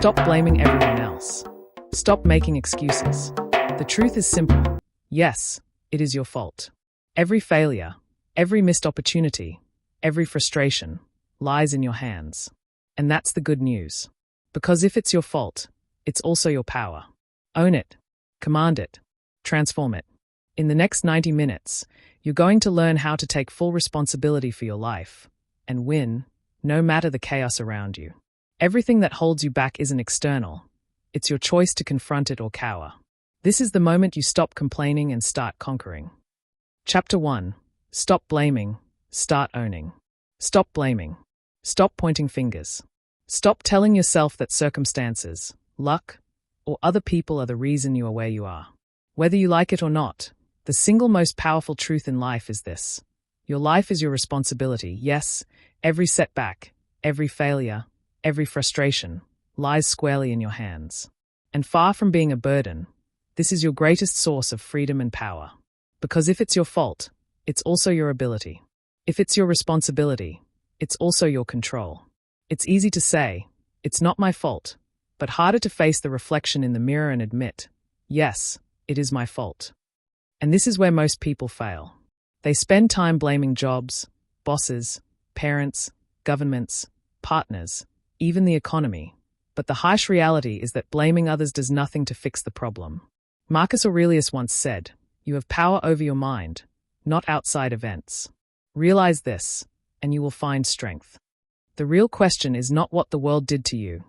Stop blaming everyone else. Stop making excuses. The truth is simple. Yes, it is your fault. Every failure, every missed opportunity, every frustration lies in your hands. And that's the good news. Because if it's your fault, it's also your power. Own it, command it, transform it. In the next 90 minutes, you're going to learn how to take full responsibility for your life and win, no matter the chaos around you. Everything that holds you back isn't external. It's your choice to confront it or cower. This is the moment you stop complaining and start conquering. Chapter 1. Stop blaming, start owning. Stop blaming. Stop pointing fingers. Stop telling yourself that circumstances, luck, or other people are the reason you are where you are. Whether you like it or not, the single most powerful truth in life is this. Your life is your responsibility. Yes, every setback, every failure, every frustration lies squarely in your hands. And far from being a burden, this is your greatest source of freedom and power. Because if it's your fault, it's also your ability. If it's your responsibility, it's also your control. It's easy to say, it's not my fault, but harder to face the reflection in the mirror and admit, yes, it is my fault. And this is where most people fail. They spend time blaming jobs, bosses, parents, governments, partners, even the economy. But the harsh reality is that blaming others does nothing to fix the problem. Marcus Aurelius once said, "You have power over your mind, not outside events." Realize this, and you will find strength. The real question is not what the world did to you,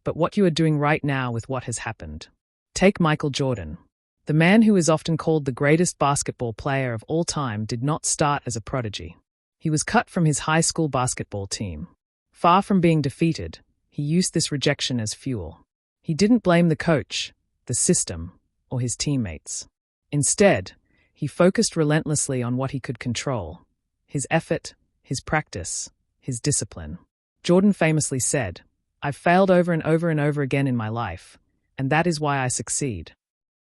but what you are doing right now with what has happened. Take Michael Jordan. The man who is often called the greatest basketball player of all time did not start as a prodigy. He was cut from his high school basketball team. Far from being defeated, he used this rejection as fuel. He didn't blame the coach, the system, or his teammates. Instead, he focused relentlessly on what he could control: his effort, his practice, his discipline. Jordan famously said, "I've failed over and over and over again in my life, and that is why I succeed."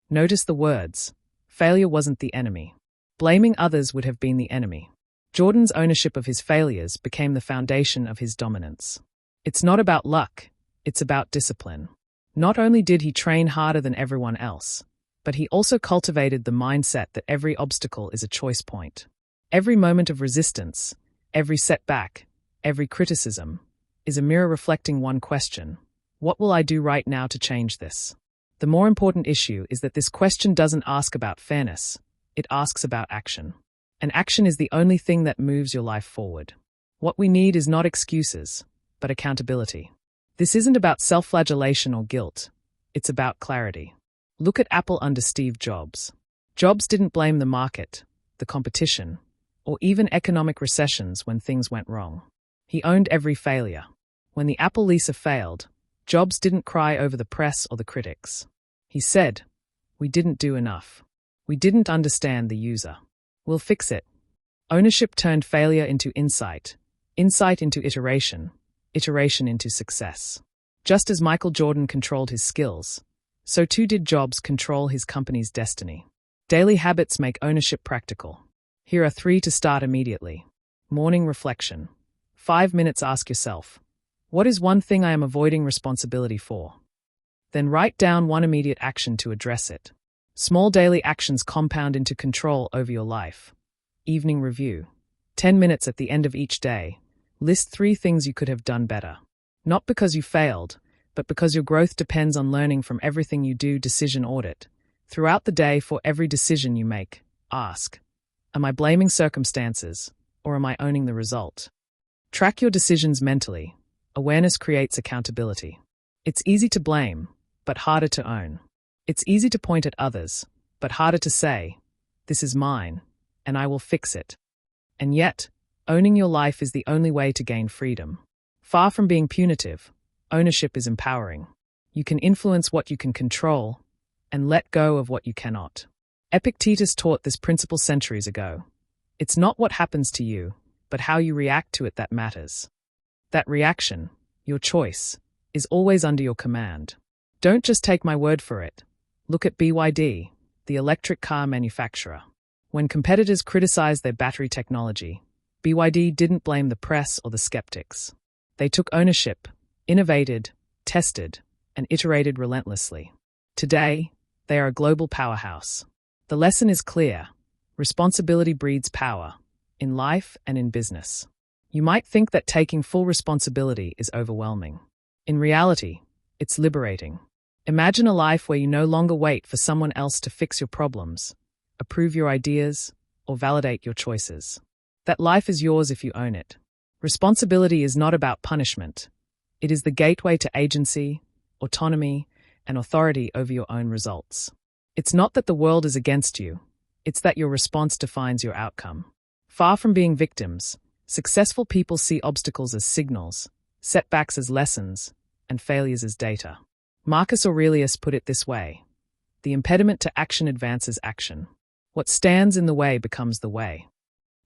Notice the words. Failure wasn't the enemy. Blaming others would have been the enemy. Jordan's ownership of his failures became the foundation of his dominance. It's not about luck, it's about discipline. Not only did he train harder than everyone else, but he also cultivated the mindset that every obstacle is a choice point. Every moment of resistance, every setback, every criticism, is a mirror reflecting one question: what will I do right now to change this? The more important issue is that this question doesn't ask about fairness, it asks about action. And action is the only thing that moves your life forward. What we need is not excuses, but accountability. This isn't about self-flagellation or guilt, it's about clarity. Look at Apple under Steve Jobs. Jobs didn't blame the market, the competition, or even economic recessions when things went wrong. He owned every failure. When the Apple Lisa failed, Jobs didn't cry over the press or the critics. He said, "We didn't do enough. We didn't understand the user. We'll fix it." Ownership turned failure into insight, insight into iteration, iteration into success. Just as Michael Jordan controlled his skills, so too did Jobs control his company's destiny. Daily habits make ownership practical. Here are 3 to start immediately. Morning reflection. 5 minutes, ask yourself, what is one thing I am avoiding responsibility for? Then write down one immediate action to address it. Small daily actions compound into control over your life. Evening review. 10 minutes at the end of each day. List 3 things you could have done better. Not because you failed, but because your growth depends on learning from everything you do. Decision audit. Throughout the day, for every decision you make, ask, am I blaming circumstances, or am I owning the result? Track your decisions mentally. Awareness creates accountability. It's easy to blame, but harder to own. It's easy to point at others, but harder to say, this is mine, and I will fix it. And yet, owning your life is the only way to gain freedom. Far from being punitive, ownership is empowering. You can influence what you can control, and let go of what you cannot. Epictetus taught this principle centuries ago. It's not what happens to you, but how you react to it that matters. That reaction, your choice, is always under your command. Don't just take my word for it. Look at BYD, the electric car manufacturer. When competitors criticized their battery technology, BYD didn't blame the press or the skeptics. They took ownership, innovated, tested, and iterated relentlessly. Today, they are a global powerhouse. The lesson is clear. Responsibility breeds power, in life and in business. You might think that taking full responsibility is overwhelming. In reality, it's liberating. Imagine a life where you no longer wait for someone else to fix your problems, approve your ideas, or validate your choices. That life is yours if you own it. Responsibility is not about punishment. It is the gateway to agency, autonomy, and authority over your own results. It's not that the world is against you. It's that your response defines your outcome. Far from being victims, successful people see obstacles as signals, setbacks as lessons, and failures as data. Marcus Aurelius put it this way: the impediment to action advances action. What stands in the way becomes the way.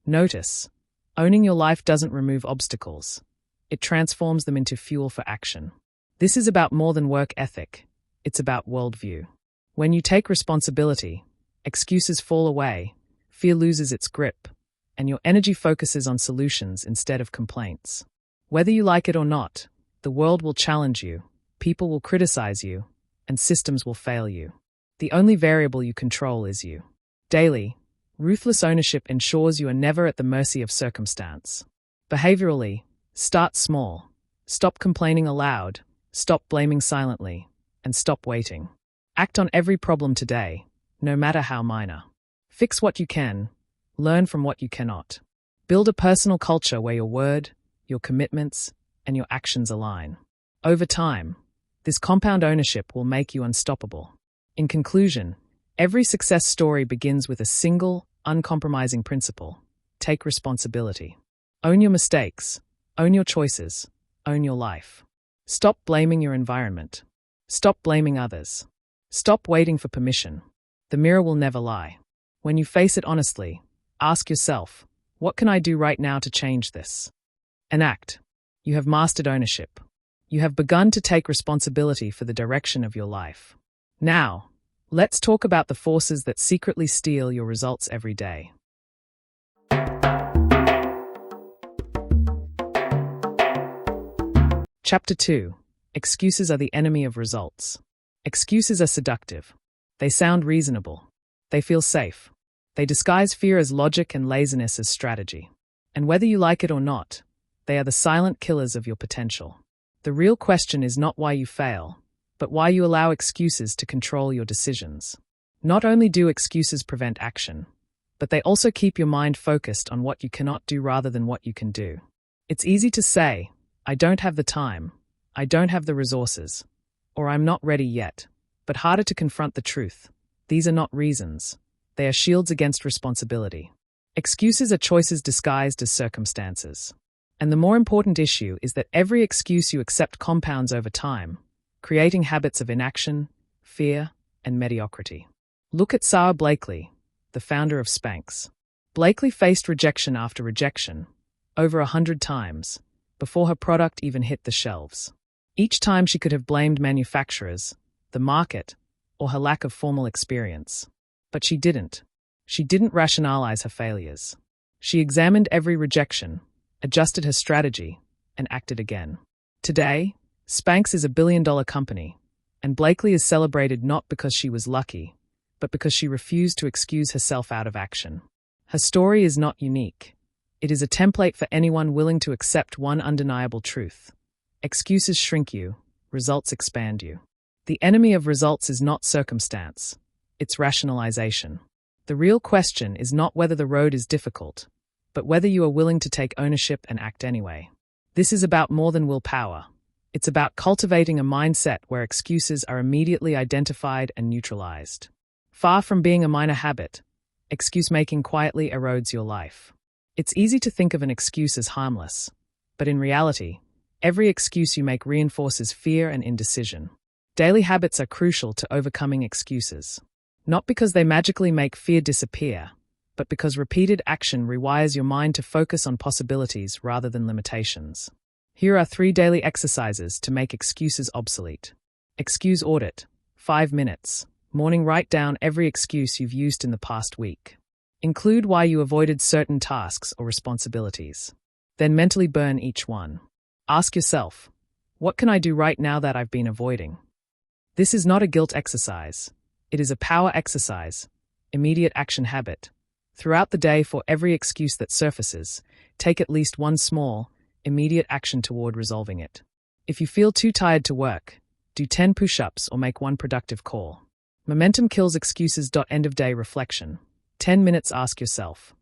Notice, owning your life doesn't remove obstacles. It transforms them into fuel for action. This is about more than work ethic. It's about worldview. When you take responsibility, excuses fall away, fear loses its grip, and your energy focuses on solutions instead of complaints. Whether you like it or not, the world will challenge you, people will criticize you, and systems will fail you. The only variable you control is you. Daily, ruthless ownership ensures you are never at the mercy of circumstance. Behaviorally, start small. Stop complaining aloud, stop blaming silently, and stop waiting. Act on every problem today, no matter how minor. Fix what you can, learn from what you cannot. Build a personal culture where your word, your commitments, and your actions align. Over time, this compound ownership will make you unstoppable. In conclusion, every success story begins with a single, uncompromising principle: take responsibility. Own your mistakes, own your choices, own your life. Stop blaming your environment. Stop blaming others. Stop waiting for permission. The mirror will never lie. When you face it honestly, ask yourself, what can I do right now to change this? And act. You have mastered ownership. You have begun to take responsibility for the direction of your life. Now, let's talk about the forces that secretly steal your results every day. Chapter 2. Excuses are the enemy of results. Excuses are seductive. They sound reasonable. They feel safe. They disguise fear as logic and laziness as strategy. And whether you like it or not, they are the silent killers of your potential. The real question is not why you fail, but why you allow excuses to control your decisions. Not only do excuses prevent action, but they also keep your mind focused on what you cannot do rather than what you can do. It's easy to say, I don't have the time, I don't have the resources, or I'm not ready yet, but harder to confront the truth. These are not reasons. They are shields against responsibility. Excuses are choices disguised as circumstances. And the more important issue is that every excuse you accept compounds over time, creating habits of inaction, fear, and mediocrity. Look at Sarah Blakely, the founder of Spanx. Blakely faced rejection after rejection, over 100 times, before her product even hit the shelves. Each time she could have blamed manufacturers, the market, or her lack of formal experience. But she didn't. She didn't rationalize her failures. She examined every rejection, adjusted her strategy, and acted again. Today, Spanx is a billion-dollar company, and Blakely is celebrated not because she was lucky, but because she refused to excuse herself out of action. Her story is not unique. It is a template for anyone willing to accept one undeniable truth. Excuses shrink you, results expand you. The enemy of results is not circumstance, it's rationalization. The real question is not whether the road is difficult, but whether you are willing to take ownership and act anyway. This is about more than willpower. It's about cultivating a mindset where excuses are immediately identified and neutralized. Far from being a minor habit, excuse-making quietly erodes your life. It's easy to think of an excuse as harmless, but in reality, every excuse you make reinforces fear and indecision. Daily habits are crucial to overcoming excuses. Not because they magically make fear disappear, but because repeated action rewires your mind to focus on possibilities rather than limitations. Here are 3 daily exercises to make excuses obsolete. Excuse audit. 5 minutes. Morning, write down every excuse you've used in the past week. Include why you avoided certain tasks or responsibilities. Then mentally burn each one. Ask yourself, what can I do right now that I've been avoiding? This is not a guilt exercise. It is a power exercise, immediate action habit. Throughout the day, for every excuse that surfaces, take at least one small, immediate action toward resolving it. If you feel too tired to work, do 10 push-ups or make one productive call. Momentum kills excuses. End of day reflection. 10 minutes. Ask yourself,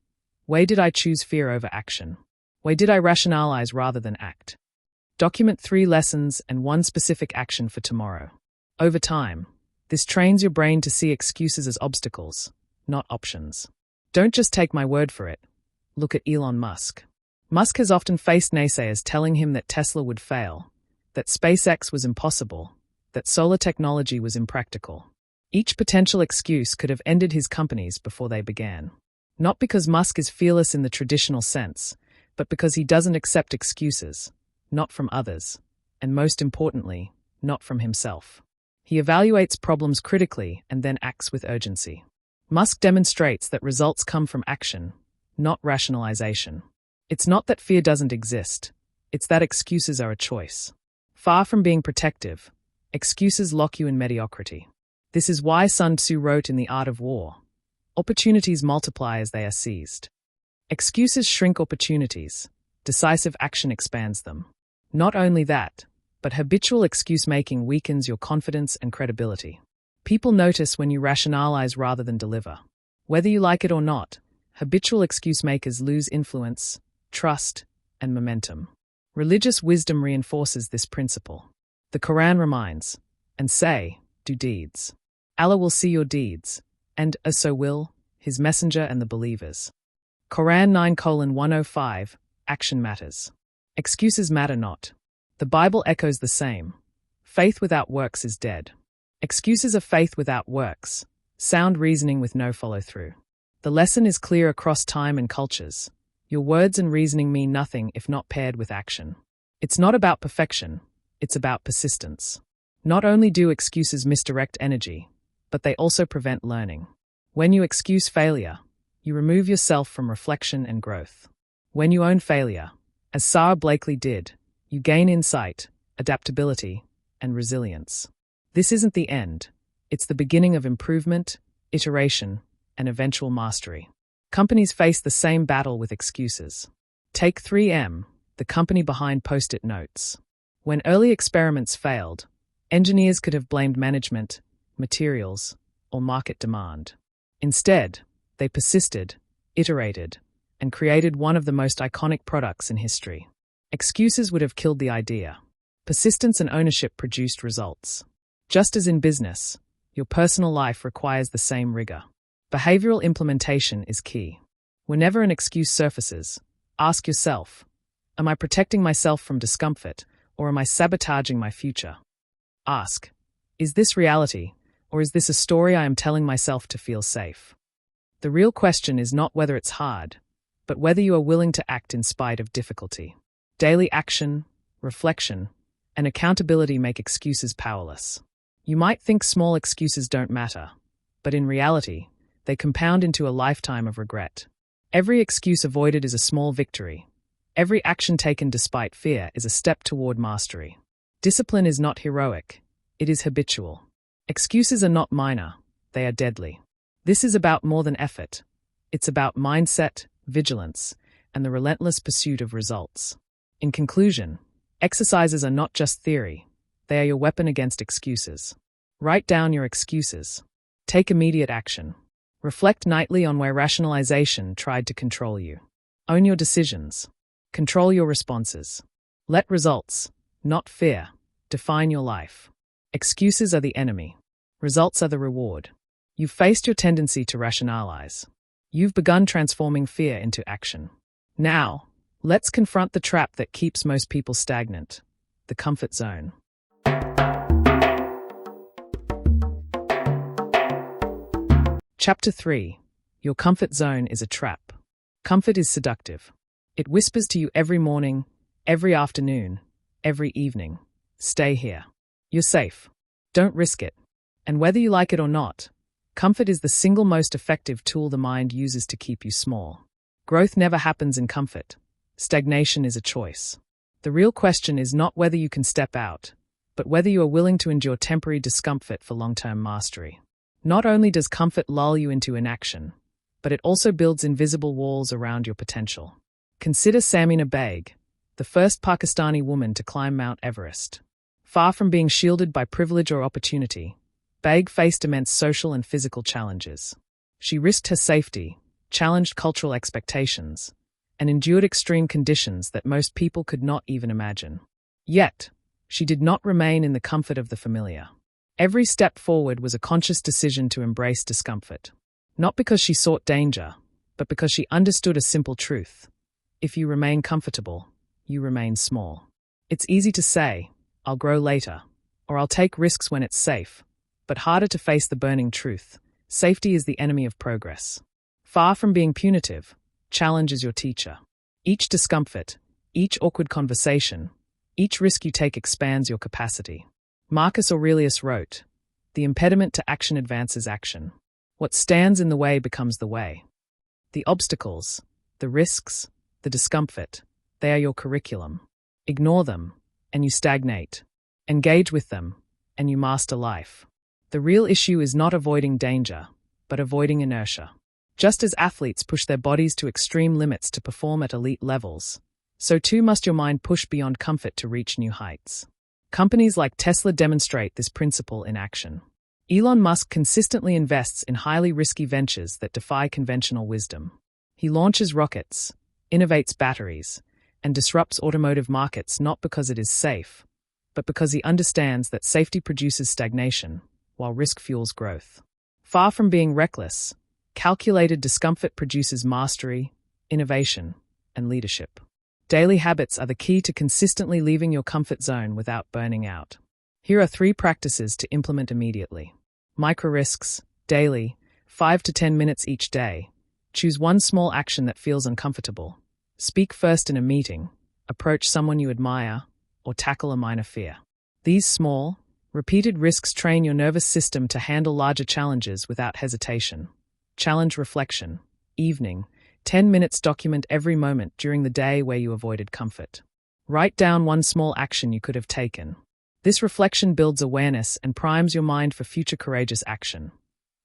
why did I choose fear over action? Why did I rationalize rather than act? Document 3 lessons and 1 specific action for tomorrow. Over time, this trains your brain to see excuses as obstacles, not options. Don't just take my word for it. Look at Elon Musk. Musk has often faced naysayers telling him that Tesla would fail, that SpaceX was impossible, that solar technology was impractical. Each potential excuse could have ended his companies before they began. Not because Musk is fearless in the traditional sense, but because he doesn't accept excuses, not from others, and most importantly, not from himself. He evaluates problems critically and then acts with urgency. Musk demonstrates that results come from action, not rationalization. It's not that fear doesn't exist, it's that excuses are a choice. Far from being protective, excuses lock you in mediocrity. This is why Sun Tzu wrote in The Art of War, opportunities multiply as they are seized. Excuses shrink opportunities, decisive action expands them. Not only that, but habitual excuse-making weakens your confidence and credibility. People notice when you rationalize rather than deliver. Whether you like it or not, habitual excuse-makers lose influence, trust, and momentum. Religious wisdom reinforces this principle. The Quran reminds, and say, do deeds. Allah will see your deeds, and so will His Messenger and the believers. Quran 9:105, Action matters. Excuses matter not. The Bible echoes the same. Faith without works is dead. Excuses are faith without works, sound reasoning with no follow-through. The lesson is clear across time and cultures. Your words and reasoning mean nothing if not paired with action. It's not about perfection, it's about persistence. Not only do excuses misdirect energy, but they also prevent learning. When you excuse failure, you remove yourself from reflection and growth. When you own failure, as Sarah Blakely did, you gain insight, adaptability, and resilience. This isn't the end. It's the beginning of improvement, iteration, and eventual mastery. Companies face the same battle with excuses. Take 3M, the company behind Post-it notes. When early experiments failed, engineers could have blamed management, materials, or market demand. Instead, they persisted, iterated, and created one of the most iconic products in history. Excuses would have killed the idea. Persistence and ownership produced results. Just as in business, your personal life requires the same rigor. Behavioral implementation is key. Whenever an excuse surfaces, ask yourself, am I protecting myself from discomfort, or am I sabotaging my future? Ask, is this reality, or is this a story I am telling myself to feel safe? The real question is not whether it's hard, but whether you are willing to act in spite of difficulty. Daily action, reflection, and accountability make excuses powerless. You might think small excuses don't matter, but in reality, they compound into a lifetime of regret. Every excuse avoided is a small victory. Every action taken despite fear is a step toward mastery. Discipline is not heroic, it is habitual. Excuses are not minor, they are deadly. This is about more than effort. It's about mindset, vigilance, and the relentless pursuit of results. In conclusion, exercises are not just theory, they are your weapon against excuses. Write down your excuses. Take immediate action. Reflect nightly on where rationalization tried to control you. Own your decisions. Control your responses. Let results, not fear, define your life. Excuses are the enemy. Results are the reward. You've faced your tendency to rationalize. You've begun transforming fear into action. Now, let's confront the trap that keeps most people stagnant, the comfort zone. Chapter 3. Your comfort zone is a trap. Comfort is seductive. It whispers to you every morning, every afternoon, every evening. Stay here. You're safe. Don't risk it. And whether you like it or not, comfort is the single most effective tool the mind uses to keep you small. Growth never happens in comfort. Stagnation is a choice. The real question is not whether you can step out, but whether you are willing to endure temporary discomfort for long-term mastery. Not only does comfort lull you into inaction, but it also builds invisible walls around your potential. Consider Samina Baig, the first Pakistani woman to climb Mount Everest. Far from being shielded by privilege or opportunity, Baig faced immense social and physical challenges. She risked her safety, challenged cultural expectations, and endured extreme conditions that most people could not even imagine. Yet, she did not remain in the comfort of the familiar. Every step forward was a conscious decision to embrace discomfort. Not because she sought danger, but because she understood a simple truth. If you remain comfortable, you remain small. It's easy to say, "I'll grow later," or "I'll take risks when it's safe," but harder to face the burning truth. Safety is the enemy of progress. Far from being punitive, challenge is your teacher. Each discomfort, each awkward conversation, each risk you take expands your capacity. Marcus Aurelius wrote, "The impediment to action advances action. What stands in the way becomes the way." The obstacles, the risks, the discomfort, they are your curriculum. Ignore them, and you stagnate. Engage with them, and you master life. The real issue is not avoiding danger, but avoiding inertia. Just as athletes push their bodies to extreme limits to perform at elite levels, so too must your mind push beyond comfort to reach new heights. Companies like Tesla demonstrate this principle in action. Elon Musk consistently invests in highly risky ventures that defy conventional wisdom. He launches rockets, innovates batteries, and disrupts automotive markets not because it is safe, but because he understands that safety produces stagnation, while risk fuels growth. Far from being reckless, calculated discomfort produces mastery, innovation, and leadership. Daily habits are the key to consistently leaving your comfort zone without burning out. Here are 3 practices to implement immediately. Micro-risks, daily, 5 to 10 minutes each day. Choose one small action that feels uncomfortable. Speak first in a meeting, approach someone you admire, or tackle a minor fear. These small, repeated risks train your nervous system to handle larger challenges without hesitation. Challenge reflection. Evening, 10 minutes. Document every moment during the day where you avoided comfort. Write down one small action you could have taken. This reflection builds awareness and primes your mind for future courageous action.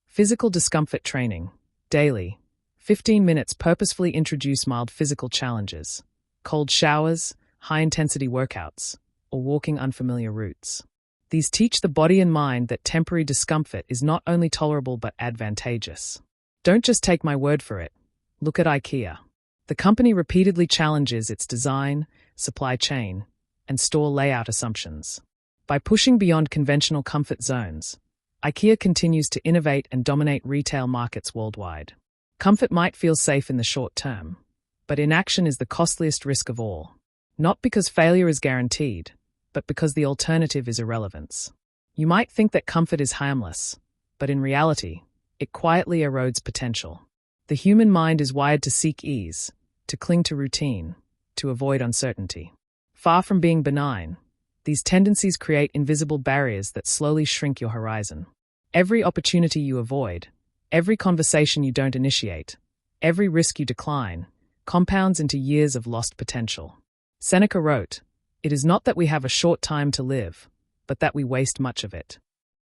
Physical discomfort training. Daily, 15 minutes. Purposefully introduce mild physical challenges. Cold showers, high-intensity workouts, or walking unfamiliar routes. These teach the body and mind that temporary discomfort is not only tolerable but advantageous. Don't just take my word for it. Look at IKEA. The company repeatedly challenges its design, supply chain, and store layout assumptions. By pushing beyond conventional comfort zones, IKEA continues to innovate and dominate retail markets worldwide. Comfort might feel safe in the short term, but inaction is the costliest risk of all. Not because failure is guaranteed, but because the alternative is irrelevance. You might think that comfort is harmless, but in reality, it quietly erodes potential. The human mind is wired to seek ease, to cling to routine, to avoid uncertainty. Far from being benign, these tendencies create invisible barriers that slowly shrink your horizon. Every opportunity you avoid, every conversation you don't initiate, every risk you decline, compounds into years of lost potential. Seneca wrote, "It is not that we have a short time to live, but that we waste much of it."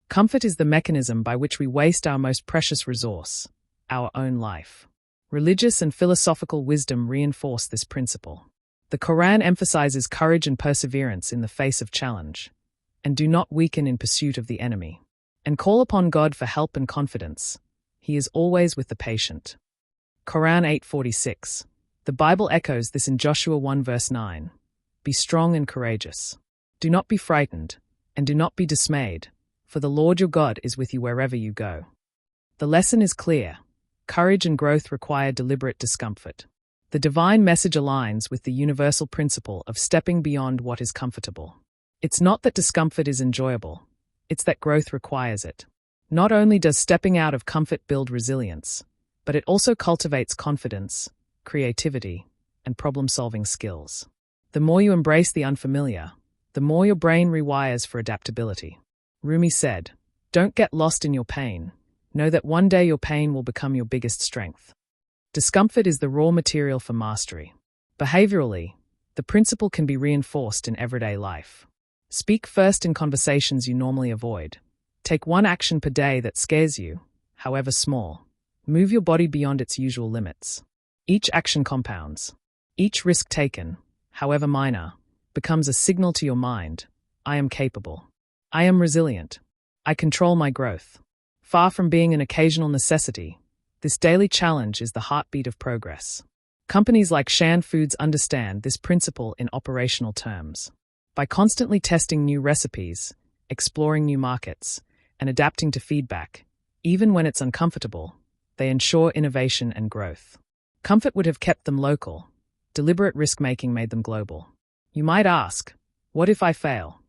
Comfort is the mechanism by which we waste our most precious resource, our own life. Religious and philosophical wisdom reinforce this principle. The Quran emphasizes courage and perseverance in the face of challenge, and do not weaken in pursuit of the enemy. And call upon God for help and confidence. He is always with the patient. Quran 8:46. The Bible echoes this in Joshua 1 verse 9. Be strong and courageous. Do not be frightened, and do not be dismayed, for the Lord your God is with you wherever you go. The lesson is clear. Courage and growth require deliberate discomfort. The divine message aligns with the universal principle of stepping beyond what is comfortable. It's not that discomfort is enjoyable, it's that growth requires it. Not only does stepping out of comfort build resilience, but it also cultivates confidence, creativity, and problem-solving skills. The more you embrace the unfamiliar, the more your brain rewires for adaptability. Rumi said, "Don't get lost in your pain. Know that one day your pain will become your biggest strength." Discomfort is the raw material for mastery. Behaviorally, the principle can be reinforced in everyday life. Speak first in conversations you normally avoid. Take one action per day that scares you, however small. Move your body beyond its usual limits. Each action compounds. Each risk taken, however minor, becomes a signal to your mind. I am capable. I am resilient. I control my growth. Far from being an occasional necessity, this daily challenge is the heartbeat of progress. Companies like Shan Foods understand this principle in operational terms. By constantly testing new recipes, exploring new markets, and adapting to feedback, even when it's uncomfortable, they ensure innovation and growth. Comfort would have kept them local. Deliberate risk-making made them global. You might ask, what if I fail?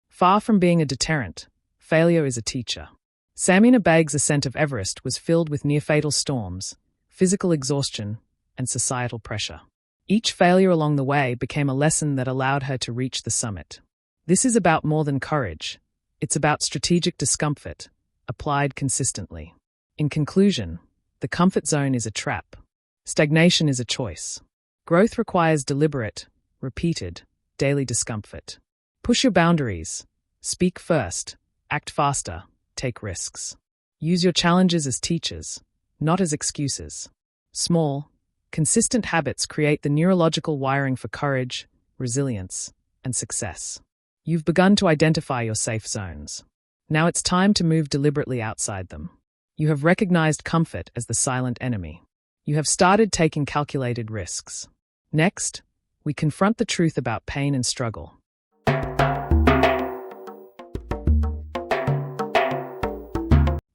Far from being a deterrent, failure is a teacher. Samina Baig's ascent of Everest was filled with near-fatal storms, physical exhaustion, and societal pressure. Each failure along the way became a lesson that allowed her to reach the summit. This is about more than courage. It's about strategic discomfort, applied consistently. In conclusion, the comfort zone is a trap. Stagnation is a choice. Growth requires deliberate, repeated, daily discomfort. Push your boundaries. Speak first. Act faster. Take risks. Use your challenges as teachers, not as excuses. Small, consistent habits create the neurological wiring for courage, resilience, and success. You've begun to identify your safe zones. Now it's time to move deliberately outside them. You have recognized comfort as the silent enemy. You have started taking calculated risks. Next, we confront the truth about pain and struggle.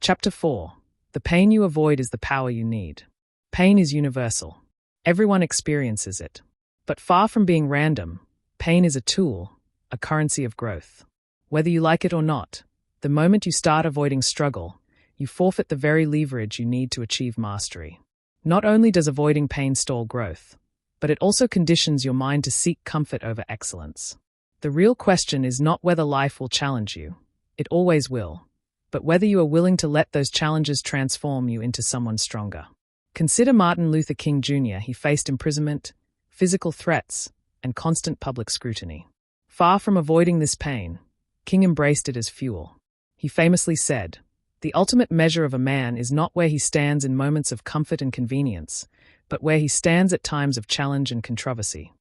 Chapter 4. The pain you avoid is the power you need. Pain is universal. Everyone experiences it. But far from being random, pain is a tool, a currency of growth. Whether you like it or not, the moment you start avoiding struggle, you forfeit the very leverage you need to achieve mastery. Not only does avoiding pain stall growth, but it also conditions your mind to seek comfort over excellence. The real question is not whether life will challenge you. It always will. But whether you are willing to let those challenges transform you into someone stronger. Consider Martin Luther King Jr. He faced imprisonment, physical threats, and constant public scrutiny. Far from avoiding this pain, King embraced it as fuel. He famously said, "The ultimate measure of a man is not where he stands in moments of comfort and convenience, but where he stands at times of challenge and controversy."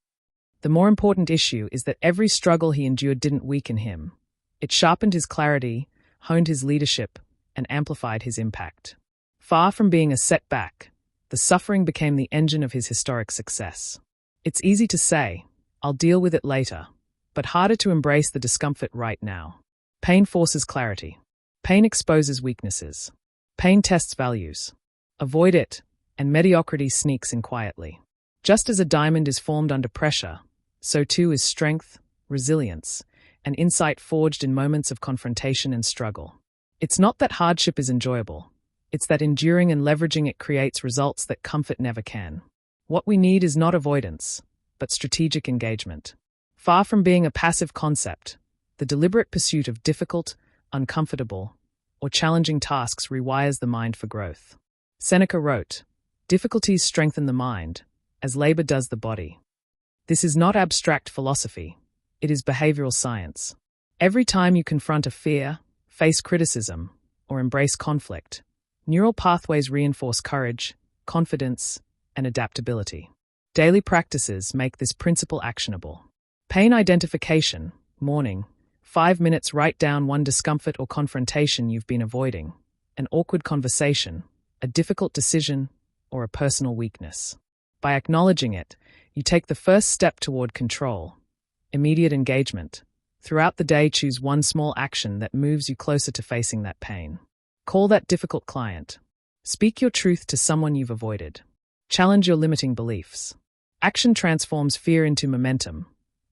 The more important issue is that every struggle he endured didn't weaken him. It sharpened his clarity, honed his leadership, and amplified his impact. Far from being a setback, the suffering became the engine of his historic success. It's easy to say, "I'll deal with it later," but harder to embrace the discomfort right now. Pain forces clarity. Pain exposes weaknesses. Pain tests values. Avoid it, and mediocrity sneaks in quietly. Just as a diamond is formed under pressure, so too is strength, resilience, and insight forged in moments of confrontation and struggle. It's not that hardship is enjoyable. It's that enduring and leveraging it creates results that comfort never can. What we need is not avoidance, but strategic engagement. Far from being a passive concept, the deliberate pursuit of difficult, uncomfortable, or challenging tasks rewires the mind for growth. Seneca wrote, "Difficulties strengthen the mind, as labor does the body." This is not abstract philosophy. It is behavioral science. Every time you confront a fear, face criticism, or embrace conflict, neural pathways reinforce courage, confidence, and adaptability. Daily practices make this principle actionable. Pain identification, morning, 5 minutes, write down one discomfort or confrontation you've been avoiding, an awkward conversation, a difficult decision, or a personal weakness. By acknowledging it, you take the first step toward control. Immediate engagement. Throughout the day, choose one small action that moves you closer to facing that pain. Call that difficult client. Speak your truth to someone you've avoided. Challenge your limiting beliefs. Action transforms fear into momentum.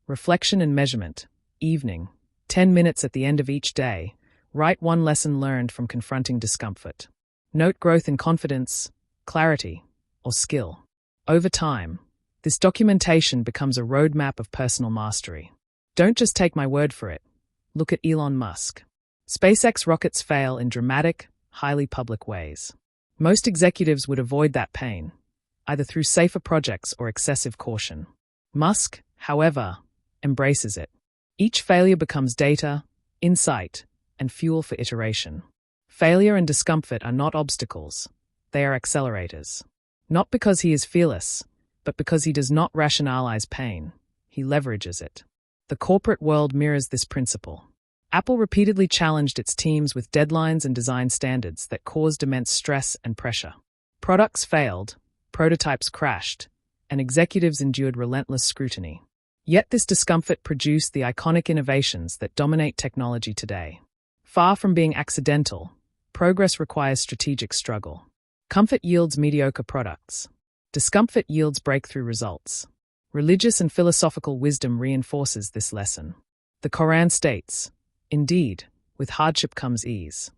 Reflection and measurement. Evening. 10 minutes at the end of each day. Write one lesson learned from confronting discomfort. Note growth in confidence, clarity, or skill. Over time, this documentation becomes a roadmap of personal mastery. Don't just take my word for it. Look at Elon Musk. SpaceX rockets fail in dramatic, highly public ways. Most executives would avoid that pain, either through safer projects or excessive caution. Musk, however, embraces it. Each failure becomes data, insight, and fuel for iteration. Failure and discomfort are not obstacles, they are accelerators. Not because he is fearless, but because he does not rationalize pain, he leverages it. The corporate world mirrors this principle. Apple repeatedly challenged its teams with deadlines and design standards that caused immense stress and pressure. Products failed, prototypes crashed, and executives endured relentless scrutiny. Yet this discomfort produced the iconic innovations that dominate technology today. Far from being accidental, progress requires strategic struggle. Comfort yields mediocre products. Discomfort yields breakthrough results. Religious and philosophical wisdom reinforces this lesson. The Quran states, "Indeed, with hardship comes ease."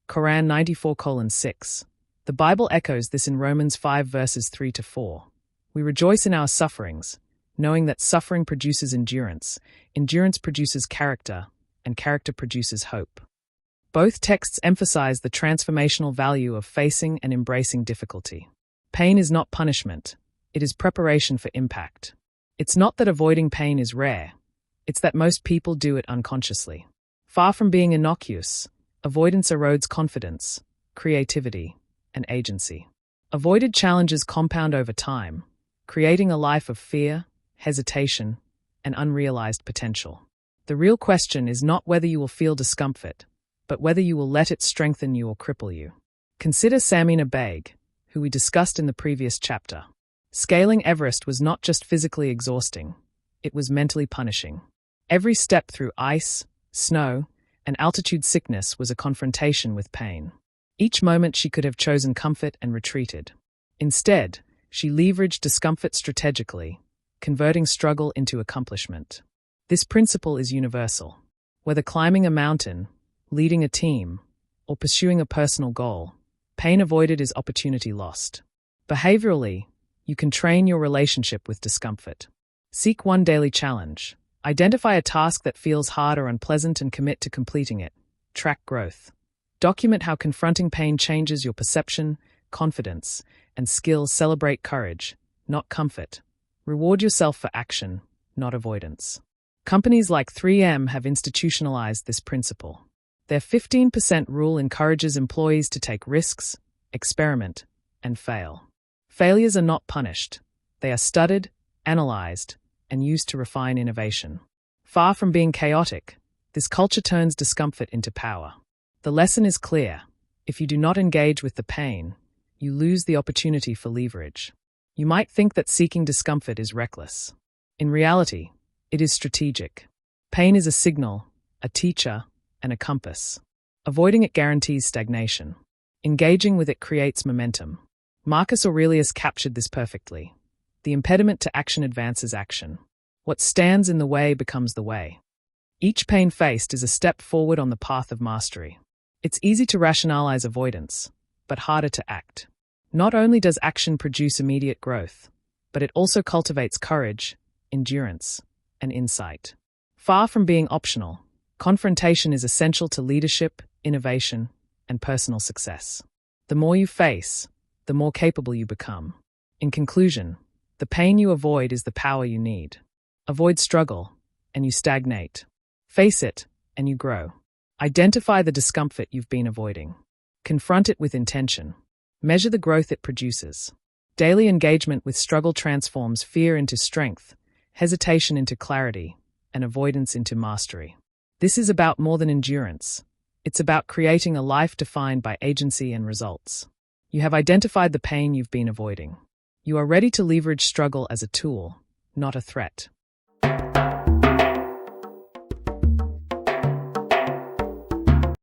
Quran 94:6. The Bible echoes this in Romans 5 verses 3-4. We rejoice in our sufferings, knowing that suffering produces endurance, endurance produces character, and character produces hope. Both texts emphasize the transformational value of facing and embracing difficulty. Pain is not punishment, it is preparation for impact. It's not that avoiding pain is rare, it's that most people do it unconsciously. Far from being innocuous, avoidance erodes confidence, creativity, and agency. Avoided challenges compound over time, creating a life of fear, hesitation, and unrealized potential. The real question is not whether you will feel discomfort, but whether you will let it strengthen you or cripple you. Consider Samina Baig, who we discussed in the previous chapter. Scaling Everest was not just physically exhausting, it was mentally punishing. Every step through ice, snow, and altitude sickness was a confrontation with pain. Each moment she could have chosen comfort and retreated. Instead, she leveraged discomfort strategically, converting struggle into accomplishment. This principle is universal. Whether climbing a mountain, leading a team, or pursuing a personal goal, pain avoided is opportunity lost. Behaviorally, you can train your relationship with discomfort. Seek one daily challenge. Identify a task that feels hard or unpleasant and commit to completing it. Track growth. Document how confronting pain changes your perception, confidence, and skills. Celebrate courage, not comfort. Reward yourself for action, not avoidance. Companies like 3M have institutionalized this principle. Their 15% rule encourages employees to take risks, experiment, and fail. Failures are not punished. They are studied, analyzed, and used to refine innovation. Far from being chaotic, this culture turns discomfort into power. The lesson is clear. If you do not engage with the pain, you lose the opportunity for leverage. You might think that seeking discomfort is reckless. In reality, it is strategic. Pain is a signal, a teacher, and a compass. Avoiding it guarantees stagnation. Engaging with it creates momentum. Marcus Aurelius captured this perfectly. The impediment to action advances action. What stands in the way becomes the way. Each pain faced is a step forward on the path of mastery. It's easy to rationalize avoidance, but harder to act. Not only does action produce immediate growth, but it also cultivates courage, endurance, and insight. Far from being optional, confrontation is essential to leadership, innovation, and personal success. The more you face, the more capable you become. In conclusion, the pain you avoid is the power you need. Avoid struggle, and you stagnate. Face it, and you grow. Identify the discomfort you've been avoiding. Confront it with intention. Measure the growth it produces. Daily engagement with struggle transforms fear into strength, hesitation into clarity, and avoidance into mastery. This is about more than endurance. It's about creating a life defined by agency and results. You have identified the pain you've been avoiding. You are ready to leverage struggle as a tool, not a threat.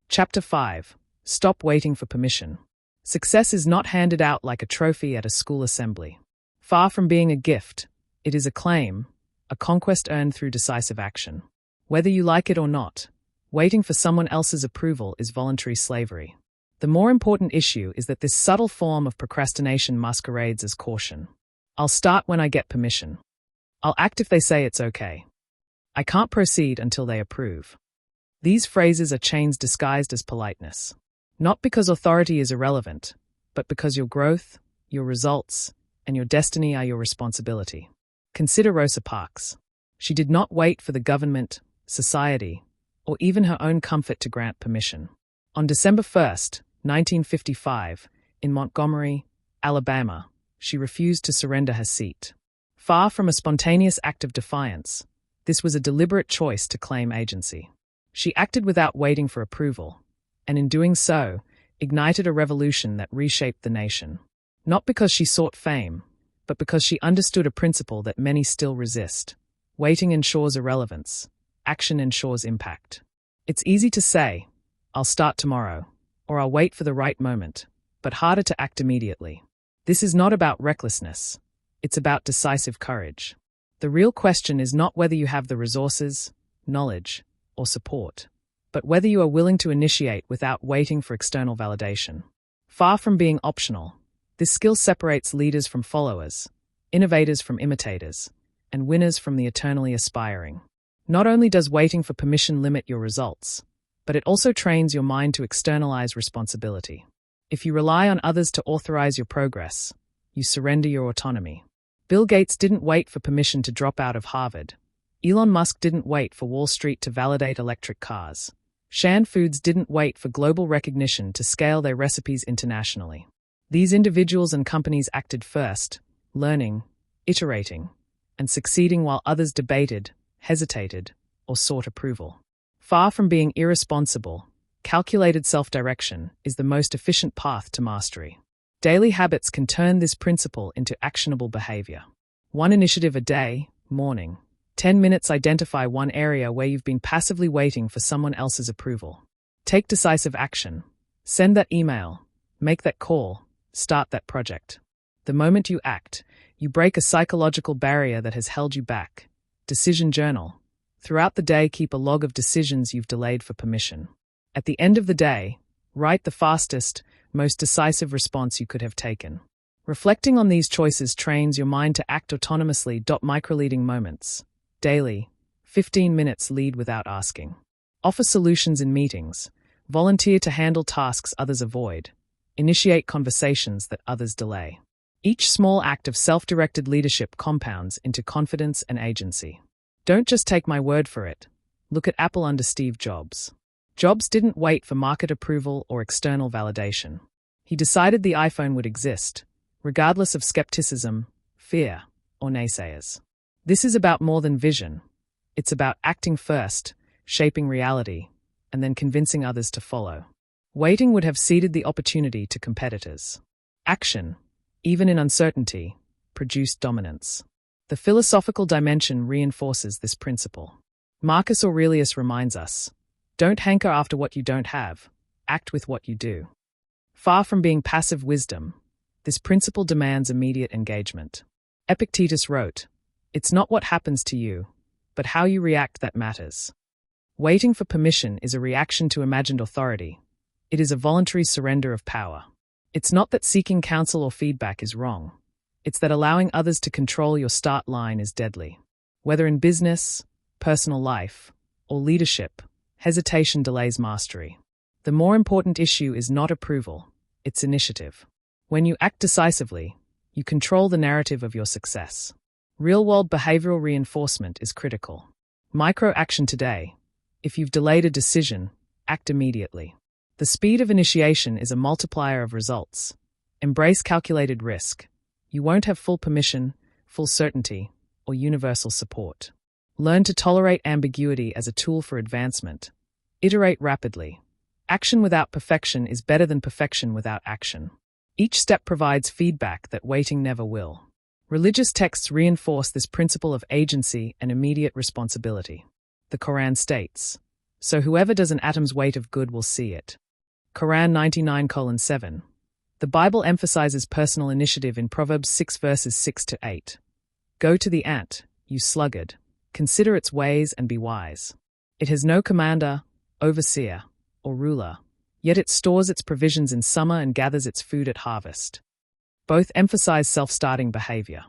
Chapter 5. Stop waiting for permission. Success is not handed out like a trophy at a school assembly. Far from being a gift, it is a claim, a conquest earned through decisive action. Whether you like it or not, waiting for someone else's approval is voluntary slavery. The more important issue is that this subtle form of procrastination masquerades as caution. I'll start when I get permission. I'll act if they say it's okay. I can't proceed until they approve. These phrases are chains disguised as politeness. Not because authority is irrelevant, but because your growth, your results, and your destiny are your responsibility. Consider Rosa Parks. She did not wait for the government, society, or even her own comfort to grant permission. On December 1st, 1955, in Montgomery, Alabama, she refused to surrender her seat. Far from a spontaneous act of defiance, this was a deliberate choice to claim agency. She acted without waiting for approval, and in doing so, ignited a revolution that reshaped the nation. Not because she sought fame, but because she understood a principle that many still resist. Waiting ensures irrelevance. Action ensures impact. It's easy to say, "I'll start tomorrow," or "I'll wait for the right moment," but harder to act immediately. This is not about recklessness. It's about decisive courage. The real question is not whether you have the resources, knowledge, or support, but whether you are willing to initiate without waiting for external validation. Far from being optional, this skill separates leaders from followers, innovators from imitators, and winners from the eternally aspiring. Not only does waiting for permission limit your results, but it also trains your mind to externalize responsibility. If you rely on others to authorize your progress, you surrender your autonomy. Bill Gates didn't wait for permission to drop out of Harvard. Elon Musk didn't wait for Wall Street to validate electric cars. Shan Foods didn't wait for global recognition to scale their recipes internationally. These individuals and companies acted first, learning, iterating, and succeeding while others debated, hesitated, or sought approval. Far from being irresponsible, calculated self-direction is the most efficient path to mastery. Daily habits can turn this principle into actionable behavior. 1 initiative a day, morning. 10 minutes identify one area where you've been passively waiting for someone else's approval. Take decisive action. Send that email, make that call, start that project. The moment you act, you break a psychological barrier that has held you back. Decision journal. Throughout the day, keep a log of decisions you've delayed for permission. At the end of the day, write the fastest, most decisive response you could have taken. Reflecting on these choices trains your mind to act autonomously. Microleading moments. Daily, 15 minutes lead without asking. Offer solutions in meetings. Volunteer to handle tasks others avoid. Initiate conversations that others delay. Each small act of self-directed leadership compounds into confidence and agency. Don't just take my word for it. Look at Apple under Steve Jobs. Jobs didn't wait for market approval or external validation. He decided the iPhone would exist, regardless of skepticism, fear, or naysayers. This is about more than vision. It's about acting first, shaping reality, and then convincing others to follow. Waiting would have ceded the opportunity to competitors. Action, even in uncertainty, produced dominance. The philosophical dimension reinforces this principle. Marcus Aurelius reminds us, "Don't hanker after what you don't have, act with what you do." Far from being passive wisdom, this principle demands immediate engagement. Epictetus wrote, "It's not what happens to you, but how you react that matters." Waiting for permission is a reaction to imagined authority. It is a voluntary surrender of power. It's not that seeking counsel or feedback is wrong. It's that allowing others to control your start line is deadly. Whether in business, personal life, or leadership, hesitation delays mastery. The more important issue is not approval, it's initiative. When you act decisively, you control the narrative of your success. Real-world behavioral reinforcement is critical. Micro-action today. If you've delayed a decision, act immediately. The speed of initiation is a multiplier of results. Embrace calculated risk. You won't have full permission, full certainty, or universal support. Learn to tolerate ambiguity as a tool for advancement. Iterate rapidly. Action without perfection is better than perfection without action. Each step provides feedback that waiting never will. Religious texts reinforce this principle of agency and immediate responsibility. The Quran states, "So whoever does an atom's weight of good will see it." Quran 99:7. The Bible emphasizes personal initiative in Proverbs 6 verses 6-8. "Go to the ant, you sluggard, consider its ways and be wise. It has no commander, overseer, or ruler, yet it stores its provisions in summer and gathers its food at harvest." Both emphasize self-starting behavior.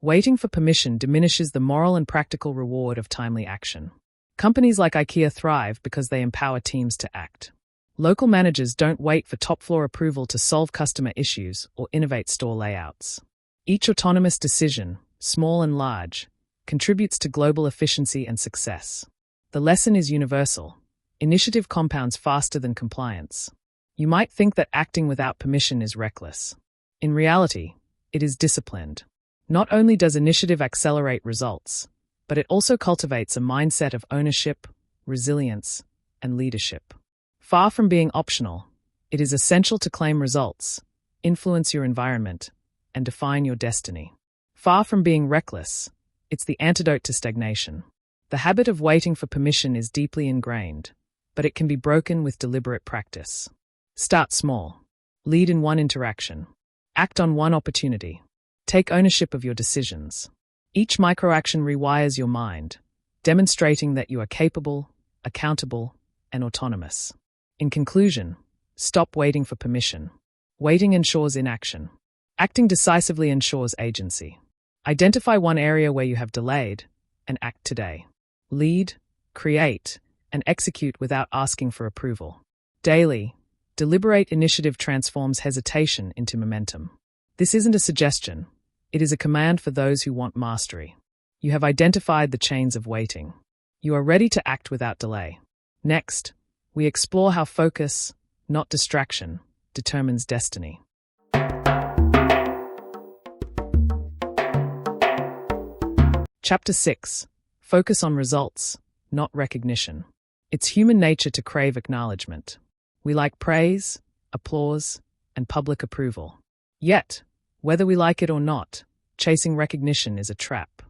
Waiting for permission diminishes the moral and practical reward of timely action. Companies like IKEA thrive because they empower teams to act. Local managers don't wait for top-floor approval to solve customer issues or innovate store layouts. Each autonomous decision, small and large, contributes to global efficiency and success. The lesson is universal. Initiative compounds faster than compliance. You might think that acting without permission is reckless. In reality, it is disciplined. Not only does initiative accelerate results, but it also cultivates a mindset of ownership, resilience, and leadership. Far from being optional, it is essential to claim results, influence your environment, and define your destiny. Far from being reckless, it's the antidote to stagnation. The habit of waiting for permission is deeply ingrained, but it can be broken with deliberate practice. Start small. Lead in one interaction. Act on one opportunity. Take ownership of your decisions. Each microaction rewires your mind, demonstrating that you are capable, accountable, and autonomous. In conclusion, stop waiting for permission. Waiting ensures inaction. Acting decisively ensures agency. Identify one area where you have delayed and act today. Lead, create, and execute without asking for approval. Daily, deliberate initiative transforms hesitation into momentum. This isn't a suggestion. It is a command for those who want mastery. You have identified the chains of waiting. You are ready to act without delay. Next, we explore how focus, not distraction, determines destiny. Chapter 6. Focus on results, not recognition. It's human nature to crave acknowledgement. We like praise, applause, and public approval. Yet, whether we like it or not, chasing recognition is a trap.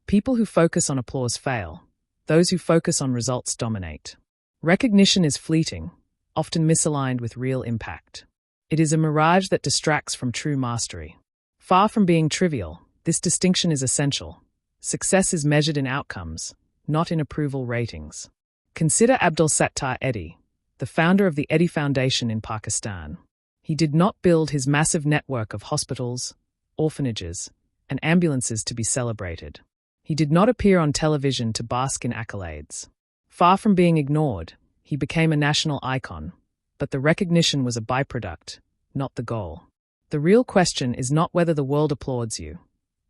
People who focus on applause fail. Those who focus on results dominate. Recognition is fleeting, often misaligned with real impact. It is a mirage that distracts from true mastery. Far from being trivial, this distinction is essential. Success is measured in outcomes, not in approval ratings. Consider Abdul Sattar Edhi, the founder of the Edhi Foundation in Pakistan. He did not build his massive network of hospitals, orphanages, and ambulances to be celebrated. He did not appear on television to bask in accolades. Far from being ignored, he became a national icon, but the recognition was a byproduct, not the goal. The real question is not whether the world applauds you,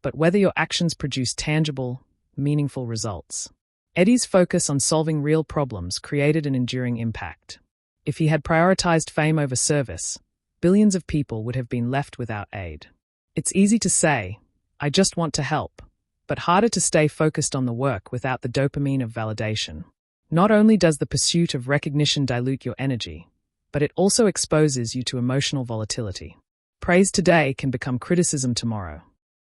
but whether your actions produce tangible, meaningful results. Edhi's focus on solving real problems created an enduring impact. If he had prioritized fame over service, billions of people would have been left without aid. It's easy to say, I just want to help, but harder to stay focused on the work without the dopamine of validation. Not only does the pursuit of recognition dilute your energy, but it also exposes you to emotional volatility. Praise today can become criticism tomorrow.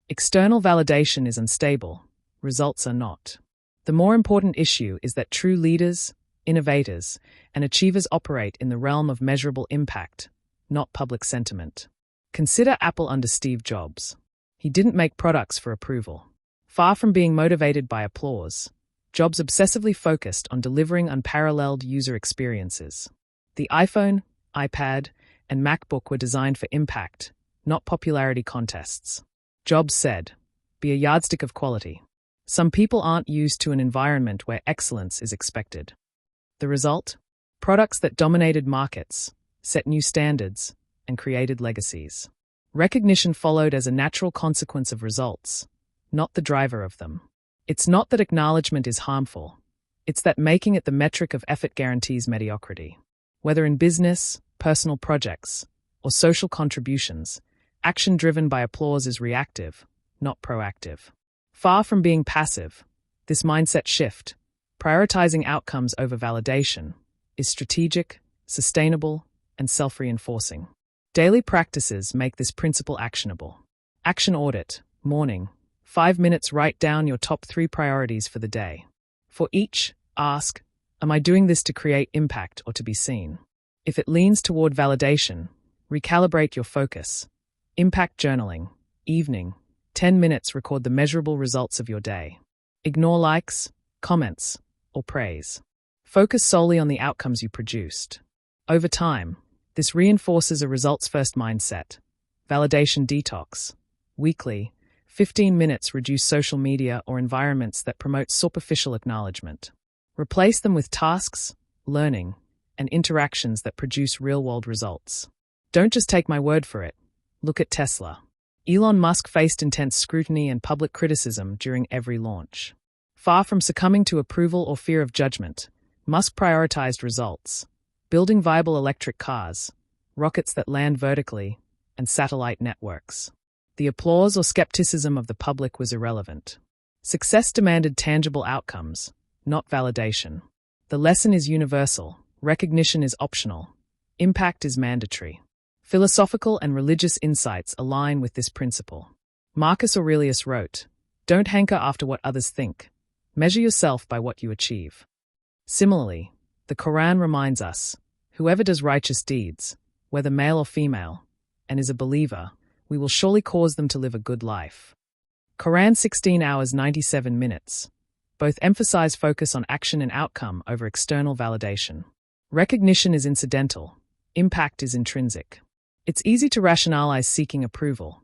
External validation is unstable, results are not. The more important issue is that true leaders, innovators, and achievers operate in the realm of measurable impact, not public sentiment. Consider Apple under Steve Jobs. He didn't make products for approval. Far from being motivated by applause, Jobs obsessively focused on delivering unparalleled user experiences. The iPhone, iPad, and MacBook were designed for impact, not popularity contests. Jobs said, "Be a yardstick of quality." Some people aren't used to an environment where excellence is expected. The result? Products that dominated markets, set new standards, and created legacies. Recognition followed as a natural consequence of results, not the driver of them. It's not that acknowledgement is harmful. It's that making it the metric of effort guarantees mediocrity. Whether in business, personal projects, or social contributions, action driven by applause is reactive, not proactive. Far from being passive, this mindset shift, prioritizing outcomes over validation, is strategic, sustainable, and self-reinforcing. Daily practices make this principle actionable. Action audit, morning. 5 minutes, write down your top 3 priorities for the day. For each, ask, am I doing this to create impact or to be seen? If it leans toward validation, recalibrate your focus. Impact journaling, evening. 10 minutes, record the measurable results of your day. Ignore likes, comments, or praise. Focus solely on the outcomes you produced. Over time, this reinforces a results-first mindset. Validation detox. Weekly, 15 minutes, reduce social media or environments that promote superficial acknowledgement. Replace them with tasks, learning, and interactions that produce real-world results. Don't just take my word for it. Look at Tesla. Elon Musk faced intense scrutiny and public criticism during every launch. Far from succumbing to approval or fear of judgment, Musk prioritized results, building viable electric cars, rockets that land vertically, and satellite networks. The applause or skepticism of the public was irrelevant. Success demanded tangible outcomes, not validation. The lesson is universal. Recognition is optional. Impact is mandatory. Philosophical and religious insights align with this principle. Marcus Aurelius wrote, "Don't hanker after what others think. Measure yourself by what you achieve." Similarly, the Quran reminds us, whoever does righteous deeds, whether male or female, and is a believer, we will surely cause them to live a good life. Quran 16 hours 97 minutes. Both emphasize focus on action and outcome over external validation. Recognition is incidental. Impact is intrinsic. It's easy to rationalize seeking approval.